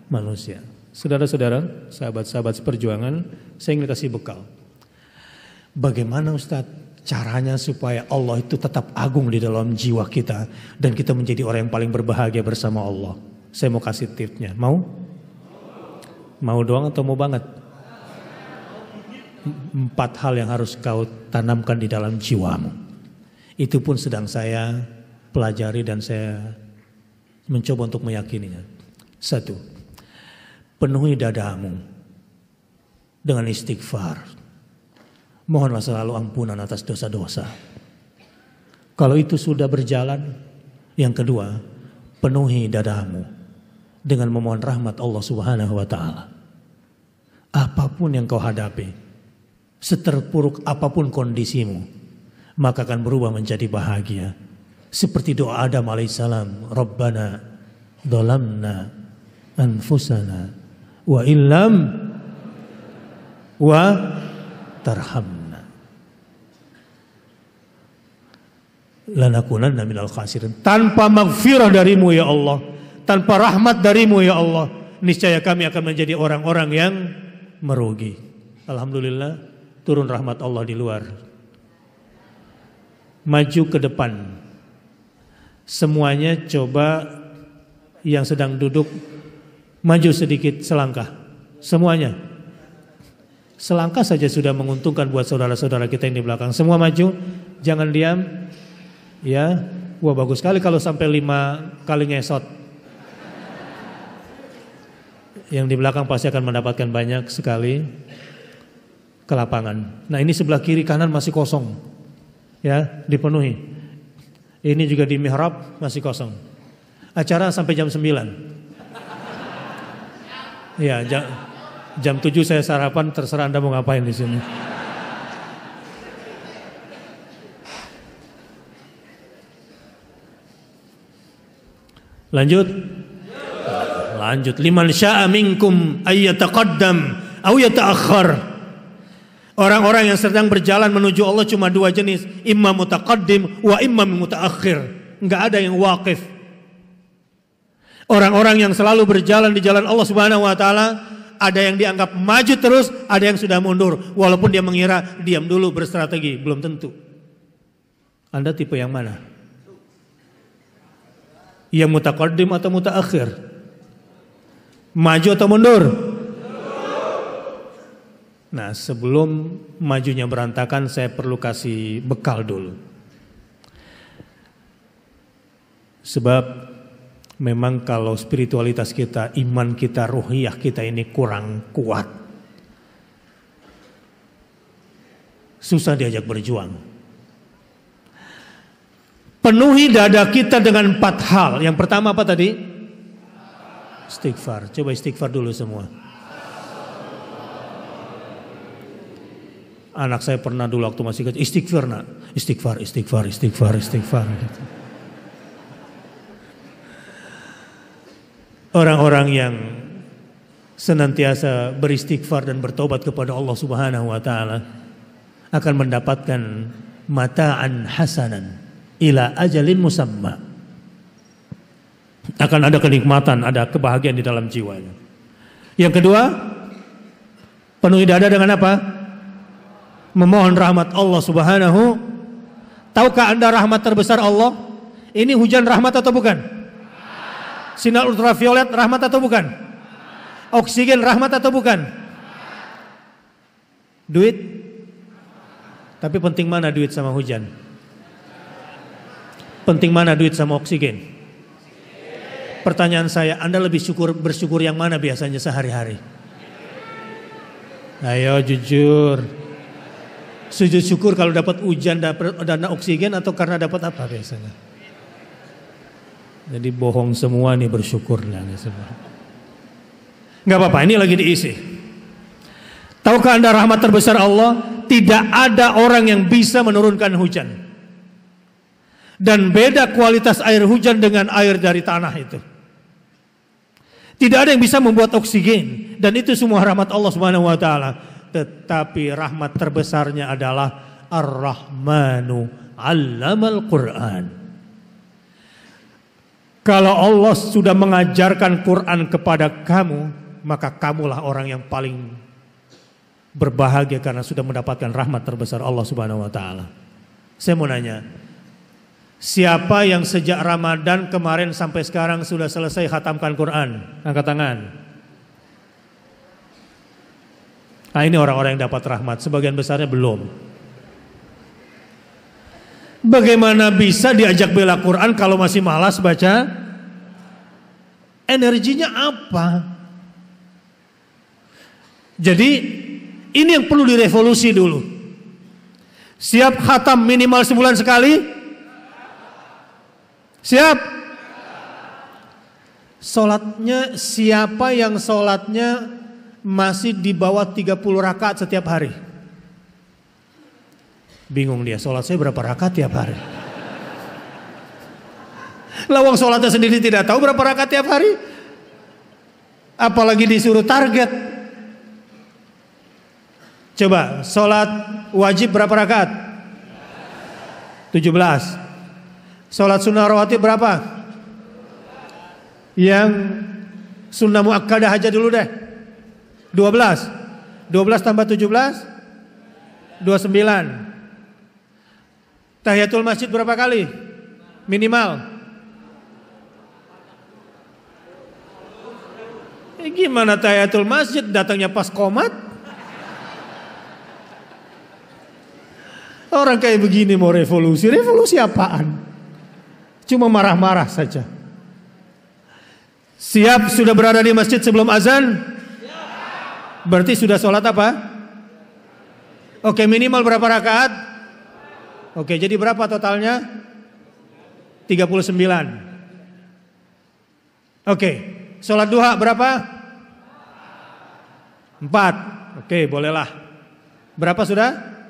manusia. Saudara-saudara, sahabat-sahabat seperjuangan, saya ingin kasih bekal. Bagaimana Ustadz caranya supaya Allah itu tetap agung di dalam jiwa kita dan kita menjadi orang yang paling berbahagia bersama Allah? Saya mau kasih tipsnya. Mau? Mau doang atau mau banget? 4 hal yang harus kau tanamkan di dalam jiwamu. Itu pun sedang saya pelajari dan saya mencoba untuk meyakininya. 1. Penuhi dadamu dengan istighfar. Mohonlah selalu ampunan atas dosa-dosa. Kalau itu sudah berjalan, yang kedua, penuhi dadamu dengan memohon rahmat Allah Subhanahu wa taala. Apapun yang kau hadapi, seterpuruk apapun kondisimu, maka akan berubah menjadi bahagia. Seperti doa Adam alaihissalam, Rabbana dhalamna anfusana wa illam wa tarhamna lanakunanna minal khasirin. Tanpa maghfirah darimu ya Allah, tanpa rahmat darimu ya Allah, niscaya kami akan menjadi orang-orang yang merugi. Alhamdulillah turun rahmat Allah di luar. Maju ke depan. Semuanya coba yang sedang duduk maju sedikit selangkah. Semuanya. Selangkah saja sudah menguntungkan buat saudara-saudara kita yang di belakang. Semua maju, jangan diam. Ya, wah bagus sekali kalau sampai 5 kali ngesot. Yang di belakang pasti akan mendapatkan banyak sekali ke lapangan. Nah ini sebelah kiri kanan masih kosong. Ya, dipenuhi. Ini juga di mihrab masih kosong. Acara sampai jam 9. Ya, jam 7 saya sarapan, terserah Anda mau ngapain di sini. Lanjut. Liman syaa minkum ayyataqaddam aw yata'akhkhar. Orang-orang yang sedang berjalan menuju Allah cuma 2 jenis, imma mutaqaddim wa imma mutaakhir. Enggak ada yang waqif. Orang-orang yang selalu berjalan di jalan Allah Subhanahu wa taala, ada yang dianggap maju terus, ada yang sudah mundur. Walaupun dia mengira diam dulu berstrategi, belum tentu. Anda tipe yang mana? Yang mutaqaddim atau mutaakhir? Maju atau mundur? Nah, sebelum majunya berantakan, saya perlu kasih bekal dulu. Sebab memang kalau spiritualitas kita, iman kita, ruhiyah kita ini kurang kuat, susah diajak berjuang. Penuhi dada kita dengan 4 hal. Yang pertama apa tadi? Istighfar. Coba istighfar dulu semua. Anak saya pernah dulu waktu masih kecil, istighfar nak. Istighfar. Gitu. Orang-orang yang senantiasa beristighfar dan bertobat kepada Allah Subhanahu wa taala akan mendapatkan mata'an hasanan ila ajalin musamma. Akan ada kenikmatan, ada kebahagiaan di dalam jiwanya. Yang kedua, penuhi dada dengan apa? Memohon rahmat Allah Subhanahu. Tahukah Anda rahmat terbesar Allah? Ini hujan rahmat atau bukan? Sinar ultraviolet rahmat atau bukan? Oksigen rahmat atau bukan? Duit? Tapi penting mana duit sama hujan? Penting mana duit sama oksigen? Pertanyaan saya, Anda lebih bersyukur yang mana biasanya sehari-hari? Ayo jujur. Sujud syukur kalau dapat hujan, dapat dana oksigen, atau karena dapat apa biasanya? Jadi bohong semua nih, bersyukurlah nih semua. Nggak apa-apa, ini lagi diisi. Tahukah Anda rahmat terbesar Allah? Tidak ada orang yang bisa menurunkan hujan. Dan beda kualitas air hujan dengan air dari tanah itu. Tidak ada yang bisa membuat oksigen, dan itu semua rahmat Allah Subhanahu wa taala. Tetapi rahmat terbesarnya adalah Ar-Rahmanu 'Allamal Qur'an. Kalau Allah sudah mengajarkan Quran kepada kamu, maka kamulah orang yang paling berbahagia karena sudah mendapatkan rahmat terbesar Allah Subhanahu wa taala. Saya mau nanya, siapa yang sejak Ramadan kemarin sampai sekarang sudah selesai khatamkan Quran? Angkat tangan. Nah, ini orang-orang yang dapat rahmat, sebagian besarnya belum. Bagaimana bisa diajak bela Quran kalau masih malas baca? Energinya apa? Jadi ini yang perlu direvolusi dulu. Siap khatam minimal sebulan sekali? Siap? Sholatnya, siapa yang sholatnya masih di bawah 30 rakaat setiap hari? Bingung dia, sholat saya berapa rakaat tiap hari? Lawang sholatnya sendiri tidak tahu berapa rakaat tiap hari, apalagi disuruh target. Coba, sholat wajib berapa rakaat? 17. Sholat sunnah rawatib berapa? Yang sunnah muakkadah aja dulu deh. 12. 12 tambah 17? 29. Tahiyatul masjid berapa kali? Minimal. Gimana tahiyatul masjid datangnya pas qomat? Orang kayak begini mau revolusi. Revolusi apaan? Cuma marah-marah saja. Siap sudah berada di masjid sebelum azan? Berarti sudah sholat apa? Oke, minimal berapa rakaat? Oke, jadi berapa totalnya? 39. Oke, sholat duha berapa? 4. Oke, bolehlah. Berapa sudah?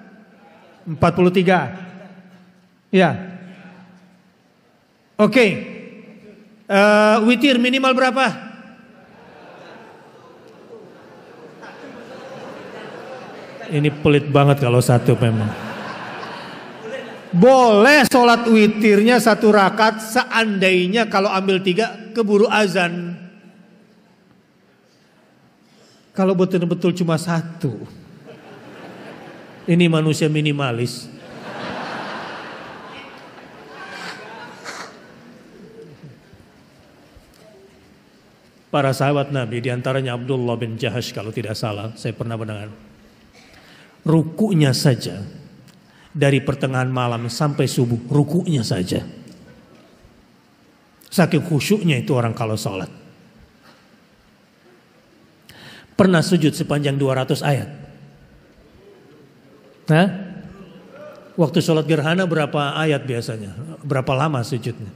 43. Ya. Oke, witir minimal berapa? Ini pelit banget kalau satu memang. Boleh sholat witirnya 1 rakaat seandainya kalau ambil 3 keburu azan. Kalau betul-betul cuma 1, ini manusia minimalis. Para sahabat Nabi, diantaranya Abdullah bin Jahash kalau tidak salah, saya pernah mendengar. Rukunya saja, dari pertengahan malam sampai subuh, rukunya saja. Saking khusyuknya itu orang kalau sholat. Pernah sujud sepanjang 200 ayat? Hah? Waktu sholat gerhana berapa ayat biasanya? Berapa lama sujudnya?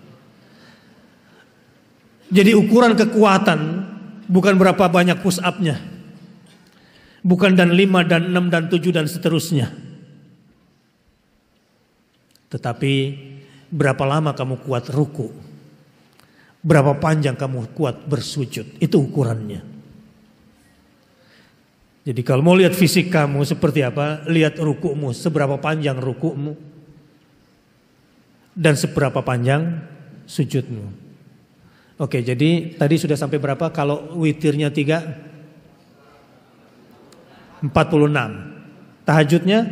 Jadi ukuran kekuatan bukan berapa banyak push up-nya. Bukan dan 5 dan 6 dan 7 dan seterusnya. Tetapi berapa lama kamu kuat ruku. Berapa panjang kamu kuat bersujud. Itu ukurannya. Jadi kalau mau lihat fisik kamu seperti apa, lihat rukumu. Seberapa panjang rukumu. Dan seberapa panjang sujudmu. Oke, jadi tadi sudah sampai berapa? Kalau witirnya 3? 46. Tahajudnya?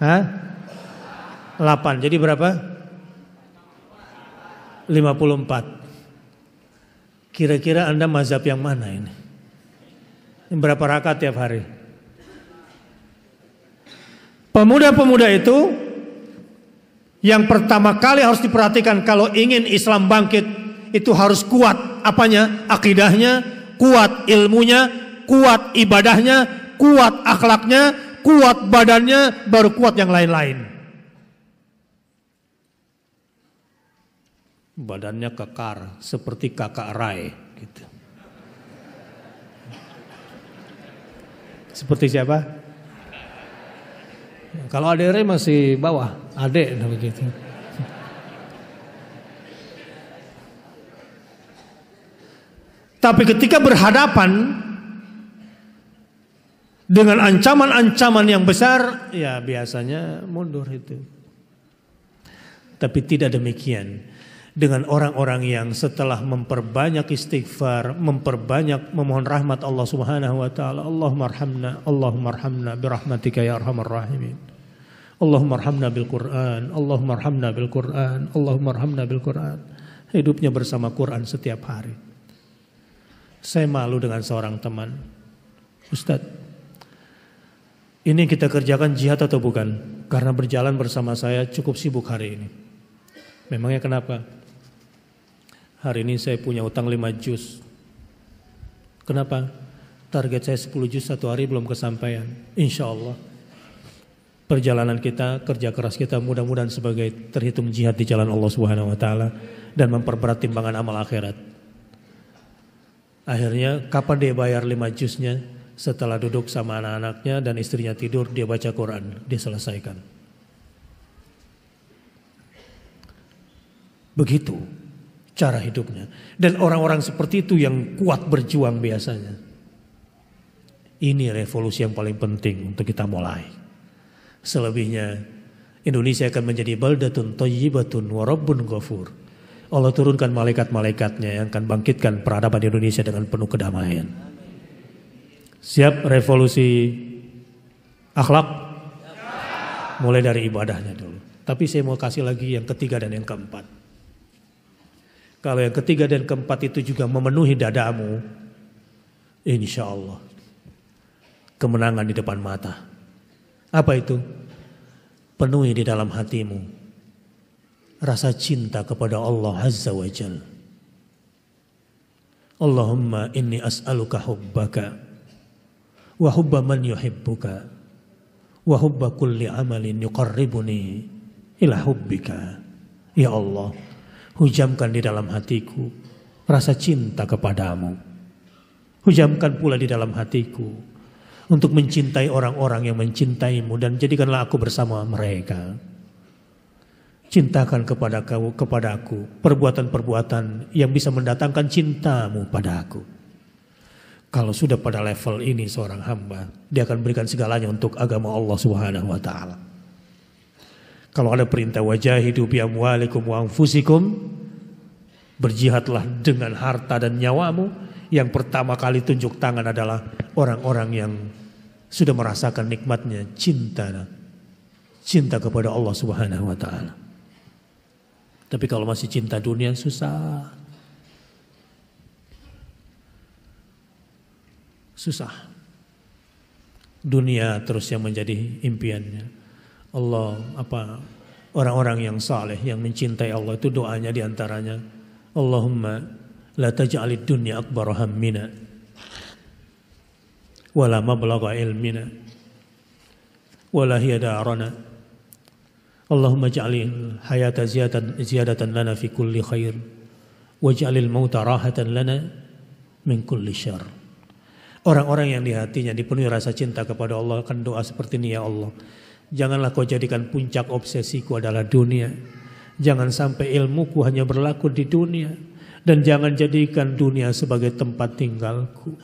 8. Jadi berapa? 54. Kira-kira Anda mazhab yang mana ini? Berapa rakaat tiap hari? Pemuda-pemuda itu yang pertama kali harus diperhatikan kalau ingin Islam bangkit, itu harus kuat apanya? Akidahnya, kuat ilmunya, kuat ibadahnya, kuat akhlaknya, kuat badannya, baru kuat yang lain-lain. Badannya kekar seperti kakak Rai gitu. Seperti siapa? Kalau adere masih bawah, adek begitu. Tapi ketika berhadapan dengan ancaman-ancaman yang besar, ya biasanya mundur itu. Tapi tidak demikian dengan orang-orang yang setelah memperbanyak istighfar, memperbanyak memohon rahmat Allah Subhanahu wa taala. Allahumma arhamna birahmatika ya arhamar rahimin. Allahumma arhamna bil Qur'an, Allahumma arhamna bil Qur'an, Allahumma arhamna bil Qur'an. Hidupnya bersama Quran setiap hari. Saya malu dengan seorang teman. Ustadz, ini kita kerjakan jihad atau bukan? Karena berjalan bersama saya cukup sibuk hari ini. Memangnya kenapa? Hari ini saya punya utang 5 juz. Kenapa? Target saya 10 juz satu hari belum kesampaian. Insya Allah perjalanan kita, kerja keras kita mudah-mudahan sebagai terhitung jihad di jalan Allah Subhanahu wa taala dan memperberat timbangan amal akhirat. Akhirnya kapan dia bayar 5 juznya? Setelah duduk sama anak-anaknya dan istrinya tidur, dia baca Quran, dia selesaikan. Begitu cara hidupnya. Dan orang-orang seperti itu yang kuat berjuang biasanya. Ini revolusi yang paling penting untuk kita mulai. Selebihnya Indonesia akan menjadi baldatun thayyibatun wa rabbun ghafur. Allah turunkan malaikat-malaikatnya yang akan bangkitkan peradaban Indonesia dengan penuh kedamaian. Siap revolusi akhlak? Mulai dari ibadahnya dulu. Tapi saya mau kasih lagi yang ketiga dan yang keempat. Kalau yang ketiga dan keempat itu juga memenuhi dadamu, insya Allah kemenangan di depan mata. Apa itu? Penuhi di dalam hatimu rasa cinta kepada Allah Azza wa Jalla. Allahumma inni as'aluka hubbaka wa hubba man yuhibbuka wa hubba kulli amalin yuqarribuni ila hubbika. Ya Allah, hujamkan di dalam hatiku rasa cinta kepadamu. Hujamkan pula di dalam hatiku untuk mencintai orang-orang yang mencintaimu dan jadikanlah aku bersama mereka. Cintakan kepada aku perbuatan-perbuatan yang bisa mendatangkan cintamu pada aku. Kalau sudah pada level ini seorang hamba, dia akan berikan segalanya untuk agama Allah Subhanahu wa taala. Kalau ada perintah wajahidu bi amwalikum wa anfusikum, berjihadlah dengan harta dan nyawamu, yang pertama kali tunjuk tangan adalah orang-orang yang sudah merasakan nikmatnya cinta kepada Allah Subhanahu wa taala. Tapi kalau masih cinta dunia susah. Susah. Dunia terus yang menjadi impiannya. Orang-orang yang saleh yang mencintai Allah itu doanya diantaranya, Allahumma la taj'alid dunya akbar hammina wala mablagha ilmina wala hiya darana. Allahumma ja'alil hayata ziyadatan lana fi kulli khair waj'alil mauta rahatan lana min kulli syarr. Orang-orang yang di hatinya dipenuhi rasa cinta kepada Allah akan doa seperti ini, ya Allah, janganlah kau jadikan puncak obsesiku adalah dunia. Jangan sampai ilmuku hanya berlaku di dunia, dan jangan jadikan dunia sebagai tempat tinggalku.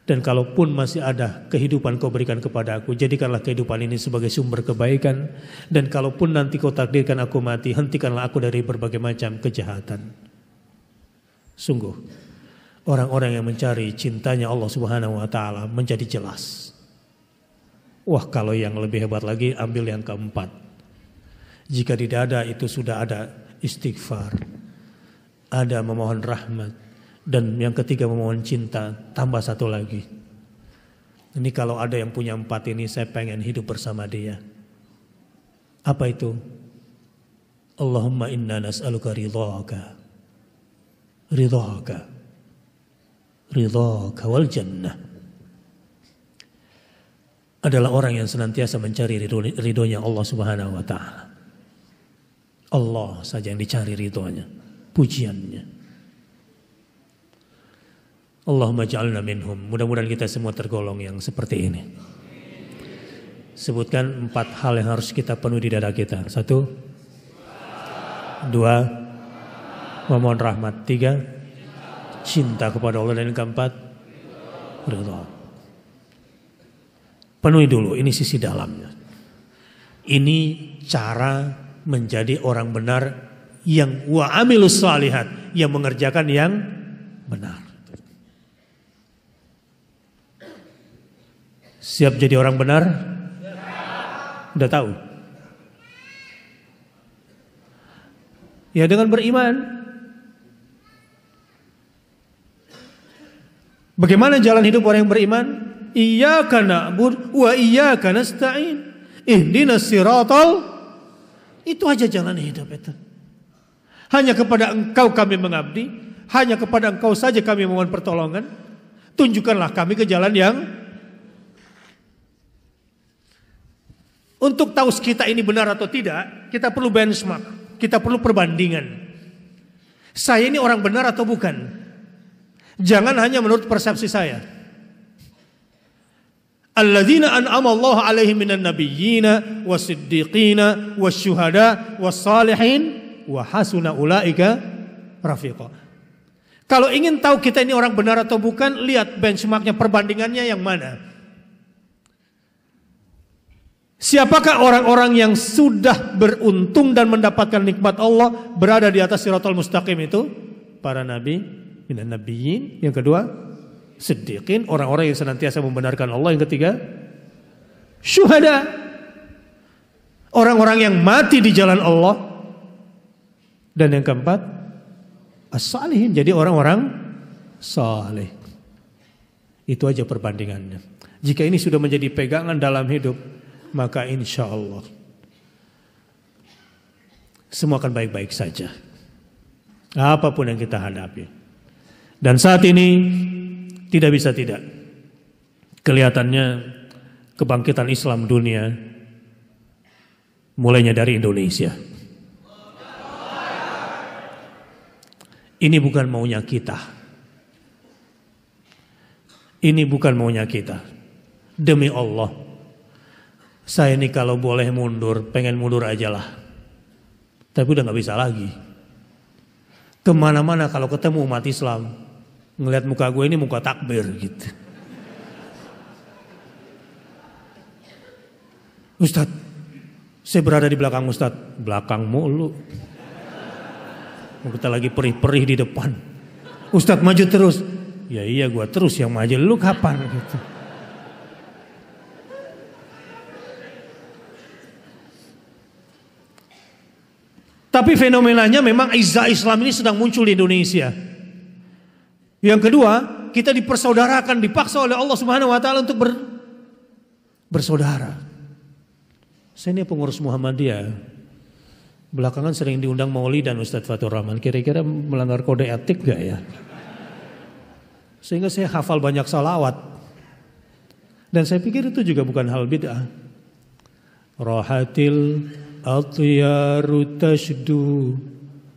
Dan kalaupun masih ada kehidupan kau berikan kepada aku, jadikanlah kehidupan ini sebagai sumber kebaikan. Dan kalaupun nanti kau takdirkan aku mati, hentikanlah aku dari berbagai macam kejahatan. Sungguh, orang-orang yang mencari cintanya Allah Subhanahu wa taala menjadi jelas. Wah, kalau yang lebih hebat lagi, ambil yang keempat. Jika di dada itu sudah ada istighfar, ada memohon rahmat, dan yang ketiga memohon cinta, tambah satu lagi. Ini kalau ada yang punya 4 ini, saya pengen hidup bersama dia. Apa itu? Allahumma inna nas'aluka ridhaka wal jannah. Adalah orang yang senantiasa mencari ridhonya Allah Subhanahu wa taala. Allah saja yang dicari ridhonya, pujiannya. Allahumma ja'alna minhum. Mudah-mudahan kita semua tergolong yang seperti ini. Sebutkan 4 hal yang harus kita penuhi di dada kita. 1, 2, memohon rahmat. 3, cinta kepada Allah. Dan yang keempat, ridha. Penuhi dulu, ini sisi dalamnya. Ini cara menjadi orang benar yang wa amilus shalihat, yang mengerjakan yang benar. Siap jadi orang benar? Udah tahu? Ya dengan beriman. Bagaimana jalan hidup orang yang beriman? Iyyaka na'budu wa iyyaka nasta'in. Ihdinas siratal. Itu aja jalan hidup itu. Hanya kepada Engkau kami mengabdi, hanya kepada Engkau saja kami mohon pertolongan. Tunjukkanlah kami ke jalan yang. Untuk tahu kita ini benar atau tidak, kita perlu benchmark, kita perlu perbandingan. Saya ini orang benar atau bukan? Jangan hanya menurut persepsi saya. Alladzina an'ama Allah 'alaihim minan nabiyyina wasiddiqina wasyuhada wassalihin wa hasuna ulaika rafiqa. Kalau ingin tahu kita ini orang benar atau bukan, lihat benchmarknya, perbandingannya yang mana. Siapakah orang-orang yang sudah beruntung dan mendapatkan nikmat Allah berada di atas siratal mustaqim itu? Para nabi, minan nabiyyin. Yang kedua, siddiqin, orang-orang yang senantiasa membenarkan Allah. Yang ketiga, syuhada, orang-orang yang mati di jalan Allah. Dan yang keempat, as-salihin, jadi orang-orang saleh. Itu aja perbandingannya. Jika ini sudah menjadi pegangan dalam hidup, maka insya Allah semua akan baik-baik saja, apapun yang kita hadapi. Dan saat ini tidak bisa tidak, kelihatannya kebangkitan Islam dunia mulainya dari Indonesia. Ini bukan maunya kita. Ini bukan maunya kita. Demi Allah, saya ini kalau boleh mundur, pengen mundur aja lah. Tapi udah gak bisa lagi. Kemana-mana kalau ketemu umat Islam, ngelihat muka gue ini muka takbir gitu. Ustadz, saya berada di belakang Ustadz. Belakang mulu. Kita lagi perih-perih di depan. Ustadz maju terus. Ya iya gue terus yang maju, lu kapan gitu. Tapi fenomenanya memang izzah Islam ini sedang muncul di Indonesia. Yang kedua, kita dipersaudarakan, dipaksa oleh Allah Subhanahu wa taala untuk bersaudara. Saya ini pengurus Muhammadiyah. Belakangan sering diundang Mauli dan Ustadz Fatur Rahman. Kira-kira melanggar kode etik gak ya? Sehingga saya hafal banyak salawat. Dan saya pikir itu juga bukan hal bid'ah. Rahatil atyaru tashdu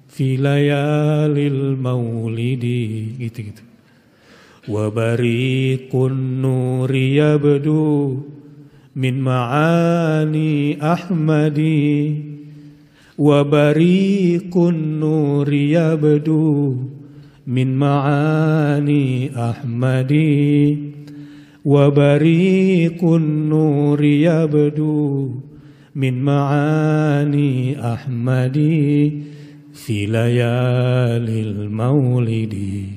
fi layalil maulidi, gitu-gitu. Wa bariqun nuri yabdu min ma'ani ahmadi, wa bariqun nuri yabdu min ma'ani ahmadi, wa bariqun nuri yabdu min ma'ani ahmadi fi layalil maulidi.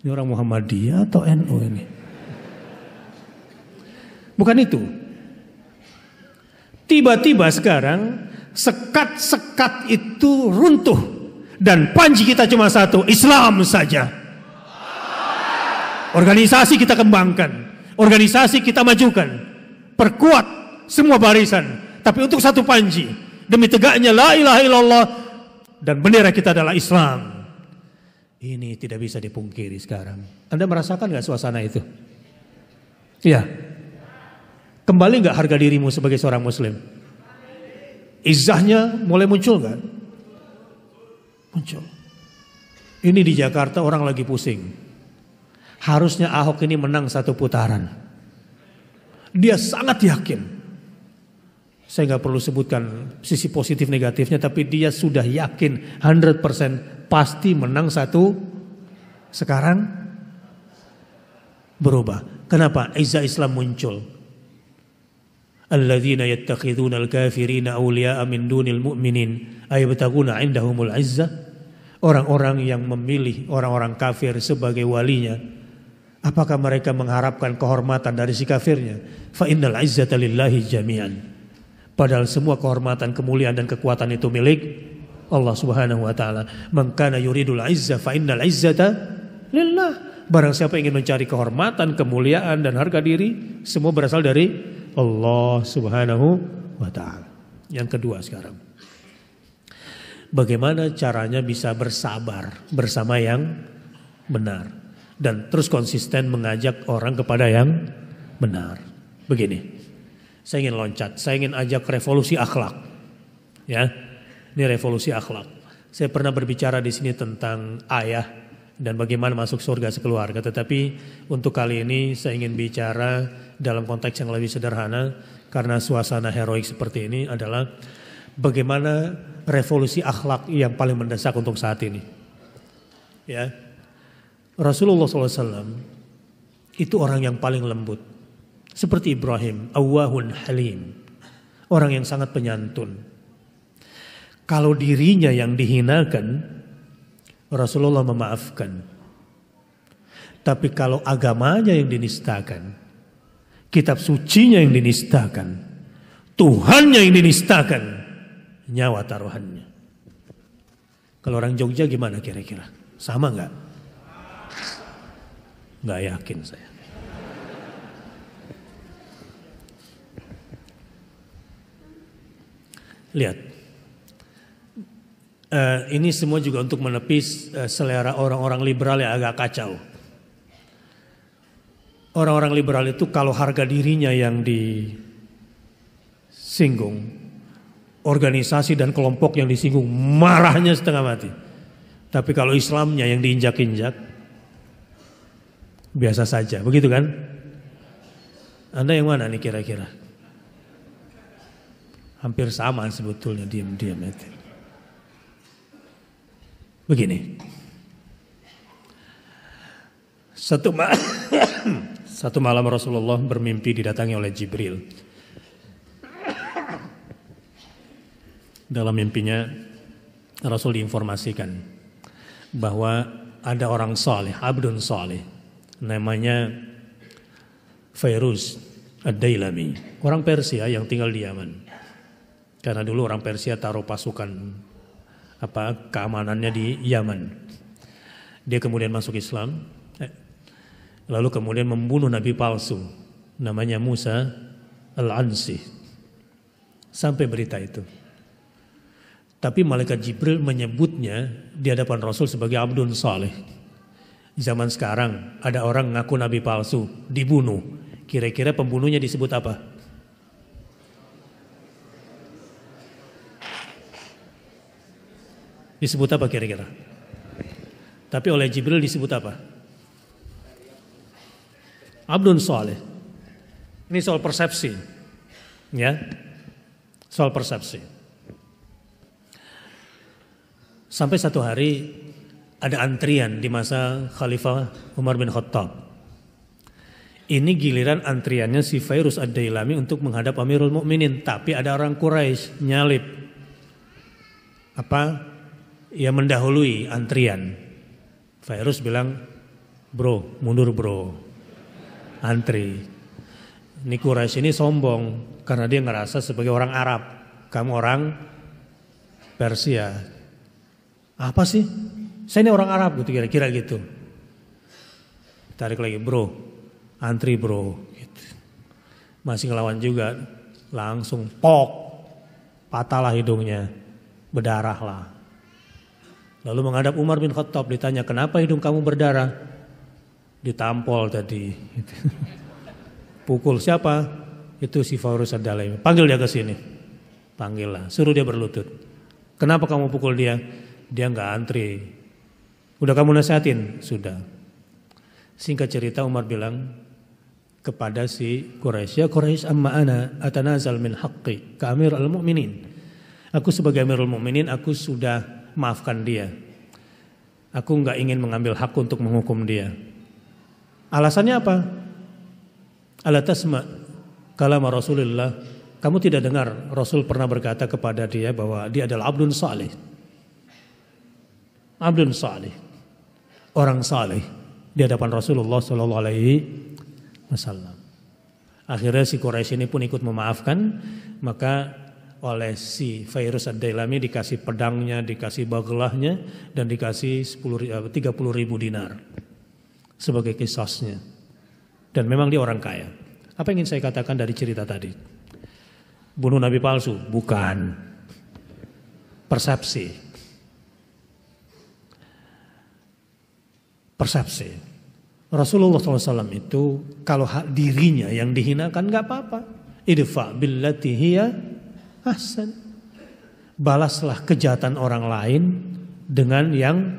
Ini orang Muhammadiyah atau NU ini? Bukan itu. Tiba-tiba sekarang sekat-sekat itu runtuh dan panji kita cuma satu, Islam saja. Organisasi kita kembangkan, organisasi kita majukan, perkuat semua barisan. Tapi untuk satu panji, demi tegaknya la ilaha illallah dan bendera kita adalah Islam. Ini tidak bisa dipungkiri sekarang. Anda merasakan gak suasana itu? Iya. Kembali gak harga dirimu sebagai seorang muslim? Izzahnya mulai muncul gak? Muncul. Ini di Jakarta orang lagi pusing. Harusnya Ahok ini menang 1 putaran. Dia sangat yakin. Saya nggak perlu sebutkan sisi positif negatifnya, tapi dia sudah yakin 100% pasti menang 1. Sekarang berubah. Kenapa? Izzah Islam muncul. Alladzina yattakhiduna al-kafirina awliya'a min dunil mu'minin ayabtaguna 'indahumul 'izzah. Orang-orang yang memilih orang-orang kafir sebagai walinya, apakah mereka mengharapkan kehormatan dari si kafirnya? Fa innal 'izzata lillahi jami'an. Padahal semua kehormatan, kemuliaan dan kekuatan itu milik Allah Subhanahu wa taala. Man kana yuridul 'izzah fa innal 'izzata lillah. Barang siapa ingin mencari kehormatan, kemuliaan dan harga diri, semua berasal dari Allah Subhanahu wa taala. Yang kedua sekarang, bagaimana caranya bisa bersabar bersama yang benar dan terus konsisten mengajak orang kepada yang benar. Begini, saya ingin loncat, saya ingin ajak revolusi akhlak. Ya, ini revolusi akhlak. Saya pernah berbicara di sini tentang ayah dan bagaimana masuk surga sekeluarga. Tetapi untuk kali ini saya ingin bicara dalam konteks yang lebih sederhana, karena suasana heroik seperti ini adalah bagaimana revolusi akhlak yang paling mendesak untuk saat ini. Ya, Rasulullah SAW itu orang yang paling lembut, seperti Ibrahim, awwahun halim, orang yang sangat penyantun. Kalau dirinya yang dihinakan, Rasulullah memaafkan. Tapi kalau agamanya yang dinistakan, kitab sucinya yang dinistakan, Tuhannya yang dinistakan, nyawa taruhannya. Kalau orang Jogja gimana kira-kira? Sama nggak? Nggak yakin saya. Lihat, ini semua juga untuk menepis selera orang-orang liberal yang agak kacau. Orang-orang liberal itu kalau harga dirinya yang disinggung, organisasi dan kelompok yang disinggung, marahnya setengah mati. Tapi kalau Islamnya yang diinjak-injak, biasa saja, begitu kan? Anda yang mana nih kira-kira? Hampir sama sebetulnya, diam-diam itu. Begini, satu malam Rasulullah bermimpi didatangi oleh Jibril. Dalam mimpinya Rasul diinformasikan bahwa ada orang saleh, abdun saleh, namanya Fairuz Ad-Dailami, orang Persia yang tinggal di Yaman. Karena dulu orang Persia taruh pasukan keamanannya di Yaman. Dia kemudian masuk Islam, lalu kemudian membunuh nabi palsu namanya Musa Al-Ansi. Sampai berita itu. Tapi malaikat Jibril menyebutnya di hadapan Rasul sebagai abdun saleh. Zaman sekarang ada orang ngaku nabi palsu, dibunuh. Kira-kira pembunuhnya disebut apa? Disebut apa kira-kira? Tapi oleh Jibril disebut apa? Abdun saleh. Ini soal persepsi. Ya. Soal persepsi. Sampai satu hari ada antrian di masa Khalifah Umar bin Khattab. Ini giliran antriannya si Fairuz Ad-Dailami untuk menghadap Amirul Mukminin, tapi ada orang Quraisy nyalip. Ya mendahului antrian. Fairuz bilang, "Bro, mundur bro. Antri." Ini Quraisy ini sombong karena dia ngerasa sebagai orang Arab. Kamu orang Persia. Apa sih? Saya ini orang Arab gitu, kira-kira gitu. Tarik lagi, "Bro, antri bro." Gitu. Masih ngelawan juga, langsung pok, patahlah hidungnya, berdarah lah. Lalu menghadap Umar bin Khattab, ditanya, "Kenapa hidung kamu berdarah?" Ditampol tadi. Pukul siapa? Itu si Fairuz Ad-Dailami. Panggil dia ke sini. Panggil lah, suruh dia berlutut. "Kenapa kamu pukul dia?" "Dia nggak antri." "Udah kamu nasihatin?" "Sudah." Singkat cerita Umar bilang kepada si Quraisy, "Ya Quraisy, amma ana atanazal min haqqi ka amirul mu'minin." Aku sebagai amirul mu'minin, aku sudah maafkan dia. Aku enggak ingin mengambil hak untuk menghukum dia. Alasannya apa? Ala tasma kalam Rasulullah. Kamu tidak dengar Rasul pernah berkata kepada dia bahwa dia adalah abdun salih. Abdun salih. Orang salih di hadapan Rasulullah sallallahu alaihi wasallam. Akhirnya si Quraisy ini pun ikut memaafkan, maka oleh si Fairuz Ad-Dailami dikasih pedangnya, dikasih bagelahnya, dan dikasih 30.000 dinar sebagai qisasnya. Dan memang dia orang kaya. Apa yang ingin saya katakan dari cerita tadi? Bunuh Nabi palsu? Bukan. Persepsi. Persepsi. Rasulullah SAW itu kalau dirinya yang dihinakan gak apa-apa. Idfa billati hiya ahsan. Balaslah kejahatan orang lain dengan yang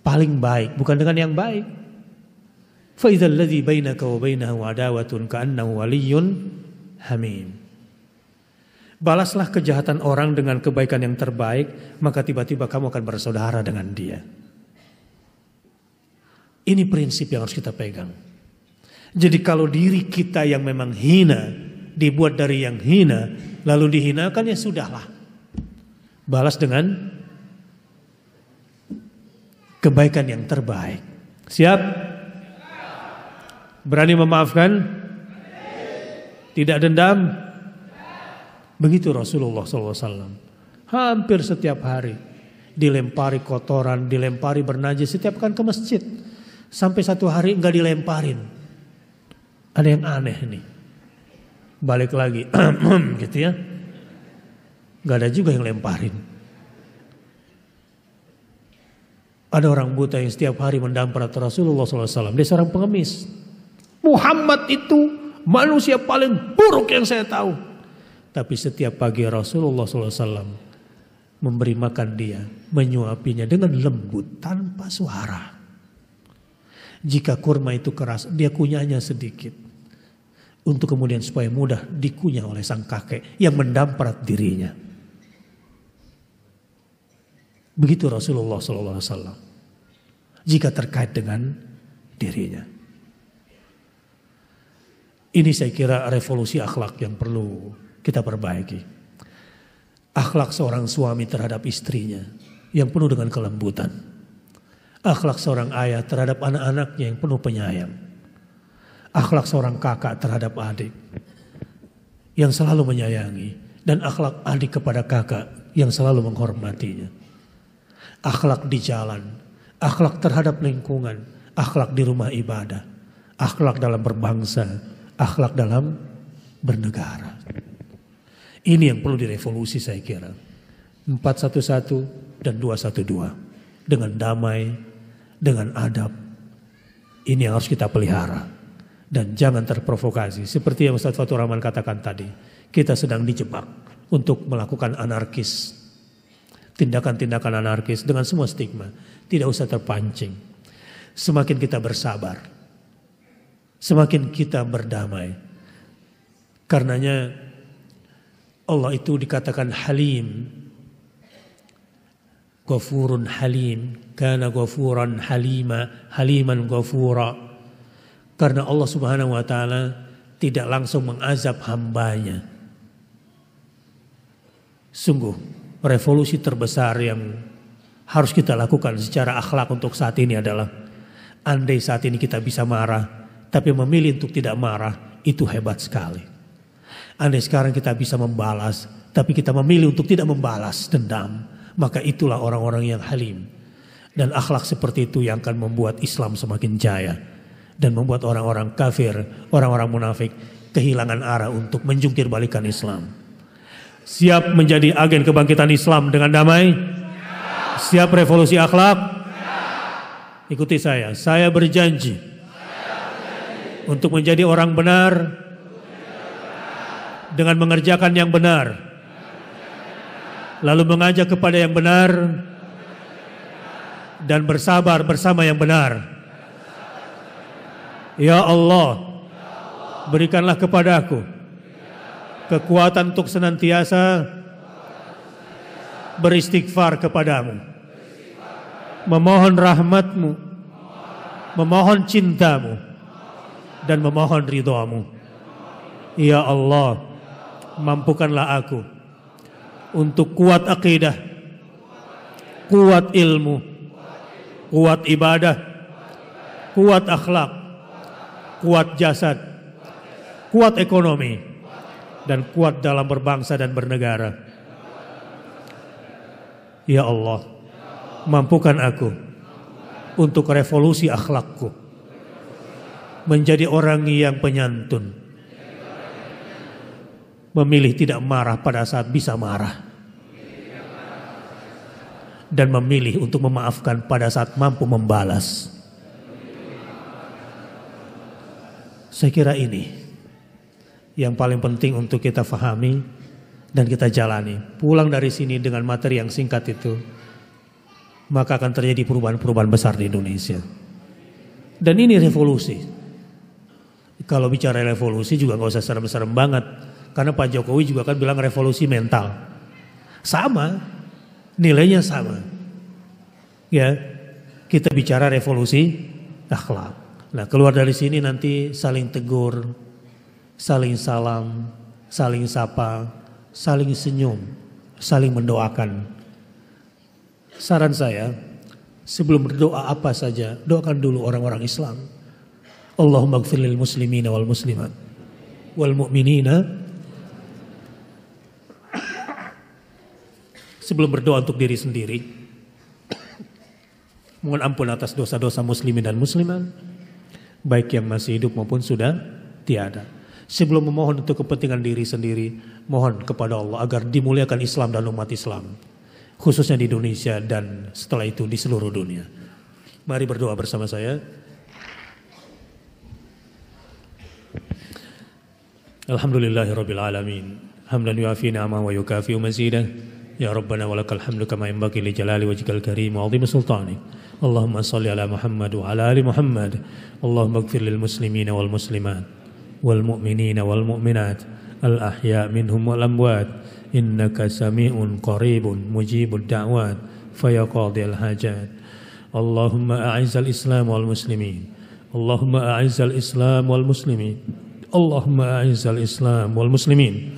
paling baik, bukan dengan yang baik. Fa idzal ladzi bainaka wa bainahu adawatun ka'annahu waliyyun hamim. Balaslah kejahatan orang dengan kebaikan yang terbaik, maka tiba-tiba kamu akan bersaudara dengan dia. Ini prinsip yang harus kita pegang. Jadi kalau diri kita yang memang hina dibuat dari yang hina, lalu dihinakan, ya sudahlah. Balas dengan kebaikan yang terbaik. Siap? Berani memaafkan? Tidak dendam? Begitu Rasulullah SAW. Hampir setiap hari dilempari kotoran, dilempari bernajis setiap kan ke masjid. Sampai satu hari enggak dilemparin. Ada yang aneh nih. Balik lagi, gitu ya. Enggak ada juga yang lemparin. Ada orang buta yang setiap hari mendamprat Rasulullah SAW. Dia seorang pengemis. Muhammad itu manusia paling buruk yang saya tahu. Tapi setiap pagi Rasulullah SAW memberi makan dia, menyuapinya dengan lembut tanpa suara. Jika kurma itu keras, dia kunyahnya sedikit. Untuk kemudian supaya mudah dikunyah oleh sang kakek yang mendamprat dirinya. Begitu Rasulullah SAW. Jika terkait dengan dirinya. Ini saya kira revolusi akhlak yang perlu kita perbaiki. Akhlak seorang suami terhadap istrinya yang penuh dengan kelembutan. Akhlak seorang ayah terhadap anak-anaknya yang penuh penyayang. Akhlak seorang kakak terhadap adik yang selalu menyayangi. Dan akhlak adik kepada kakak yang selalu menghormatinya. Akhlak di jalan, akhlak terhadap lingkungan, akhlak di rumah ibadah, akhlak dalam berbangsa, akhlak dalam bernegara. Ini yang perlu direvolusi saya kira. 411 dan 212. Dengan damai, dengan adab. Ini yang harus kita pelihara. Dan jangan terprovokasi. Seperti yang Ustaz Fatur Rahman katakan tadi. Kita sedang dijebak untuk melakukan anarkis. Tindakan-tindakan anarkis dengan semua stigma. Tidak usah terpancing. Semakin kita bersabar. Semakin kita berdamai. Karenanya Allah itu dikatakan Halim. Ghafurun Halim. Kana ghafuran halima. Haliman ghafura. Karena Allah Subhanahu wa ta'ala tidak langsung mengazab hambanya. Sungguh revolusi terbesar yang harus kita lakukan secara akhlak untuk saat ini adalah andai saat ini kita bisa marah, tapi memilih untuk tidak marah, itu hebat sekali. Andai sekarang kita bisa membalas, tapi kita memilih untuk tidak membalas dendam, maka itulah orang-orang yang halim. Dan akhlak seperti itu yang akan membuat Islam semakin jaya. Dan membuat orang-orang kafir, orang-orang munafik kehilangan arah untuk menjungkir balikan Islam. Siap menjadi agen kebangkitan Islam dengan damai? Siap revolusi akhlak? Ikuti saya berjanji untuk menjadi orang benar dengan mengerjakan yang benar, lalu mengajak kepada yang benar dan bersabar bersama yang benar. Ya Allah, berikanlah kepadaku kekuatan untuk senantiasa beristighfar kepadamu, memohon rahmatmu, memohon cintamu, dan memohon ridhamu. Ya Allah, mampukanlah aku untuk kuat akidah, kuat ilmu, kuat ibadah, kuat akhlak, kuat jasad, kuat ekonomi, dan kuat dalam berbangsa dan bernegara. Ya Allah, mampukan aku untuk revolusi akhlakku, menjadi orang yang penyantun, memilih tidak marah pada saat bisa marah, dan memilih untuk memaafkan pada saat mampu membalas. Saya kira ini yang paling penting untuk kita fahami dan kita jalani. Pulang dari sini dengan materi yang singkat itu, maka akan terjadi perubahan-perubahan besar di Indonesia. Dan ini revolusi. Kalau bicara revolusi juga nggak usah serem-serem banget, karena Pak Jokowi juga kan bilang revolusi mental. Sama, nilainya sama. Ya, kita bicara revolusi akhlak. Nah, keluar dari sini nanti saling tegur, saling salam, saling sapa, saling senyum, saling mendoakan. Saran saya, sebelum berdoa apa saja, doakan dulu orang-orang Islam. Allahumma ighfir lil muslimina wal muslimat wal mu'minina. Sebelum berdoa untuk diri sendiri, mohon ampun atas dosa-dosa muslimin dan muslimat, baik yang masih hidup maupun sudah tiada. Sebelum memohon untuk kepentingan diri sendiri, mohon kepada Allah agar dimuliakan Islam dan umat Islam, khususnya di Indonesia dan setelah itu di seluruh dunia. Mari berdoa bersama saya. Alhamdulillahirabbil alamin. Hamdan yuafi ni'amahu wa yukafi mazidah. Ya Rabbana walakal hamdu kama yanbaghi li jalali wajhikal karim wa 'azimi sultanik. Allahumma shalli ala Muhammad wa ala ali Muhammad. Allahumma ighfir lil muslimina wal muslimat wal mu'minina wal mu'minat al ahya' minhum wal amwat. Innaka sami'un qaribun mujibud da'wat fa ya qadhiyal hajat. Allahumma a'izzal Islam wal muslimin. Allahumma a'izzal Islam wal muslimin. Allahumma a'izzal Islam wal muslimin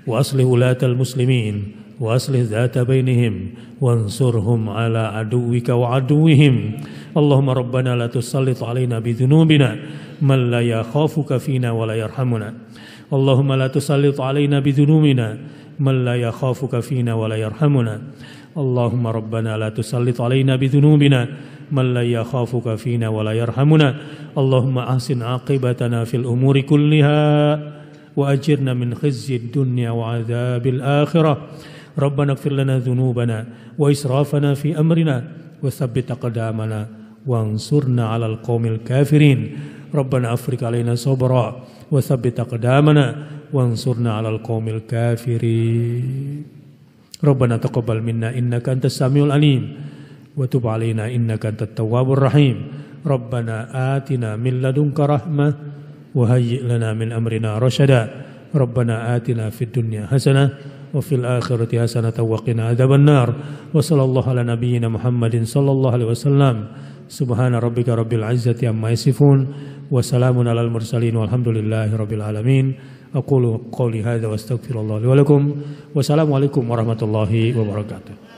wa aslih ulatal muslimin wa aslih dhata bainihim wansurhum ala aduwika wa aduwihim. Allahumma rabbana la tusallit alaina bidhunubina man la yakhafuka fina wa la yarhamuna. Allahumma la tusallit alaina bidhunubina man la yakhafuka fina wa la yarhamuna. Allahumma rabbana la tusallit alaina bidhunubina man la yakhafuka fina wa la yarhamuna. Allahumma ahsin aqibatana fil umuri kulliha wa ajirna min khizyid dunya wa adzabil akhirah. Rabbana ighfir lana dhunubana wa israfana fi amrina wa thabbit aqdamana wansurna 'alal qaumil kafirin. Rabbana afriq 'alaina sabra wa thabbit aqdamana wansurna 'alal qaumil kafirin. Rabbana taqabbal minna innaka antas samiul alim wa tub 'alaina innaka antat tawwabur rahim. Rabbana atina min ladunka rahmah wa hayyi' lana min amrina rasyada. Rabbana atina fid dunya hasanah wa fil akhirati hasanatan wa qina adzaban nar. Wa sallallahu ala nabiyyina Muhammadin sallallahu alaihi wasallam. Subhana rabbika rabbil izzati amma yasifun wa salamun alal mursalin walhamdulillahi rabbil alamin. Aqulu qawli hadza wa astaghfirullah li wa lakum. Wassalamu alaikum warahmatullahi wabarakatuh.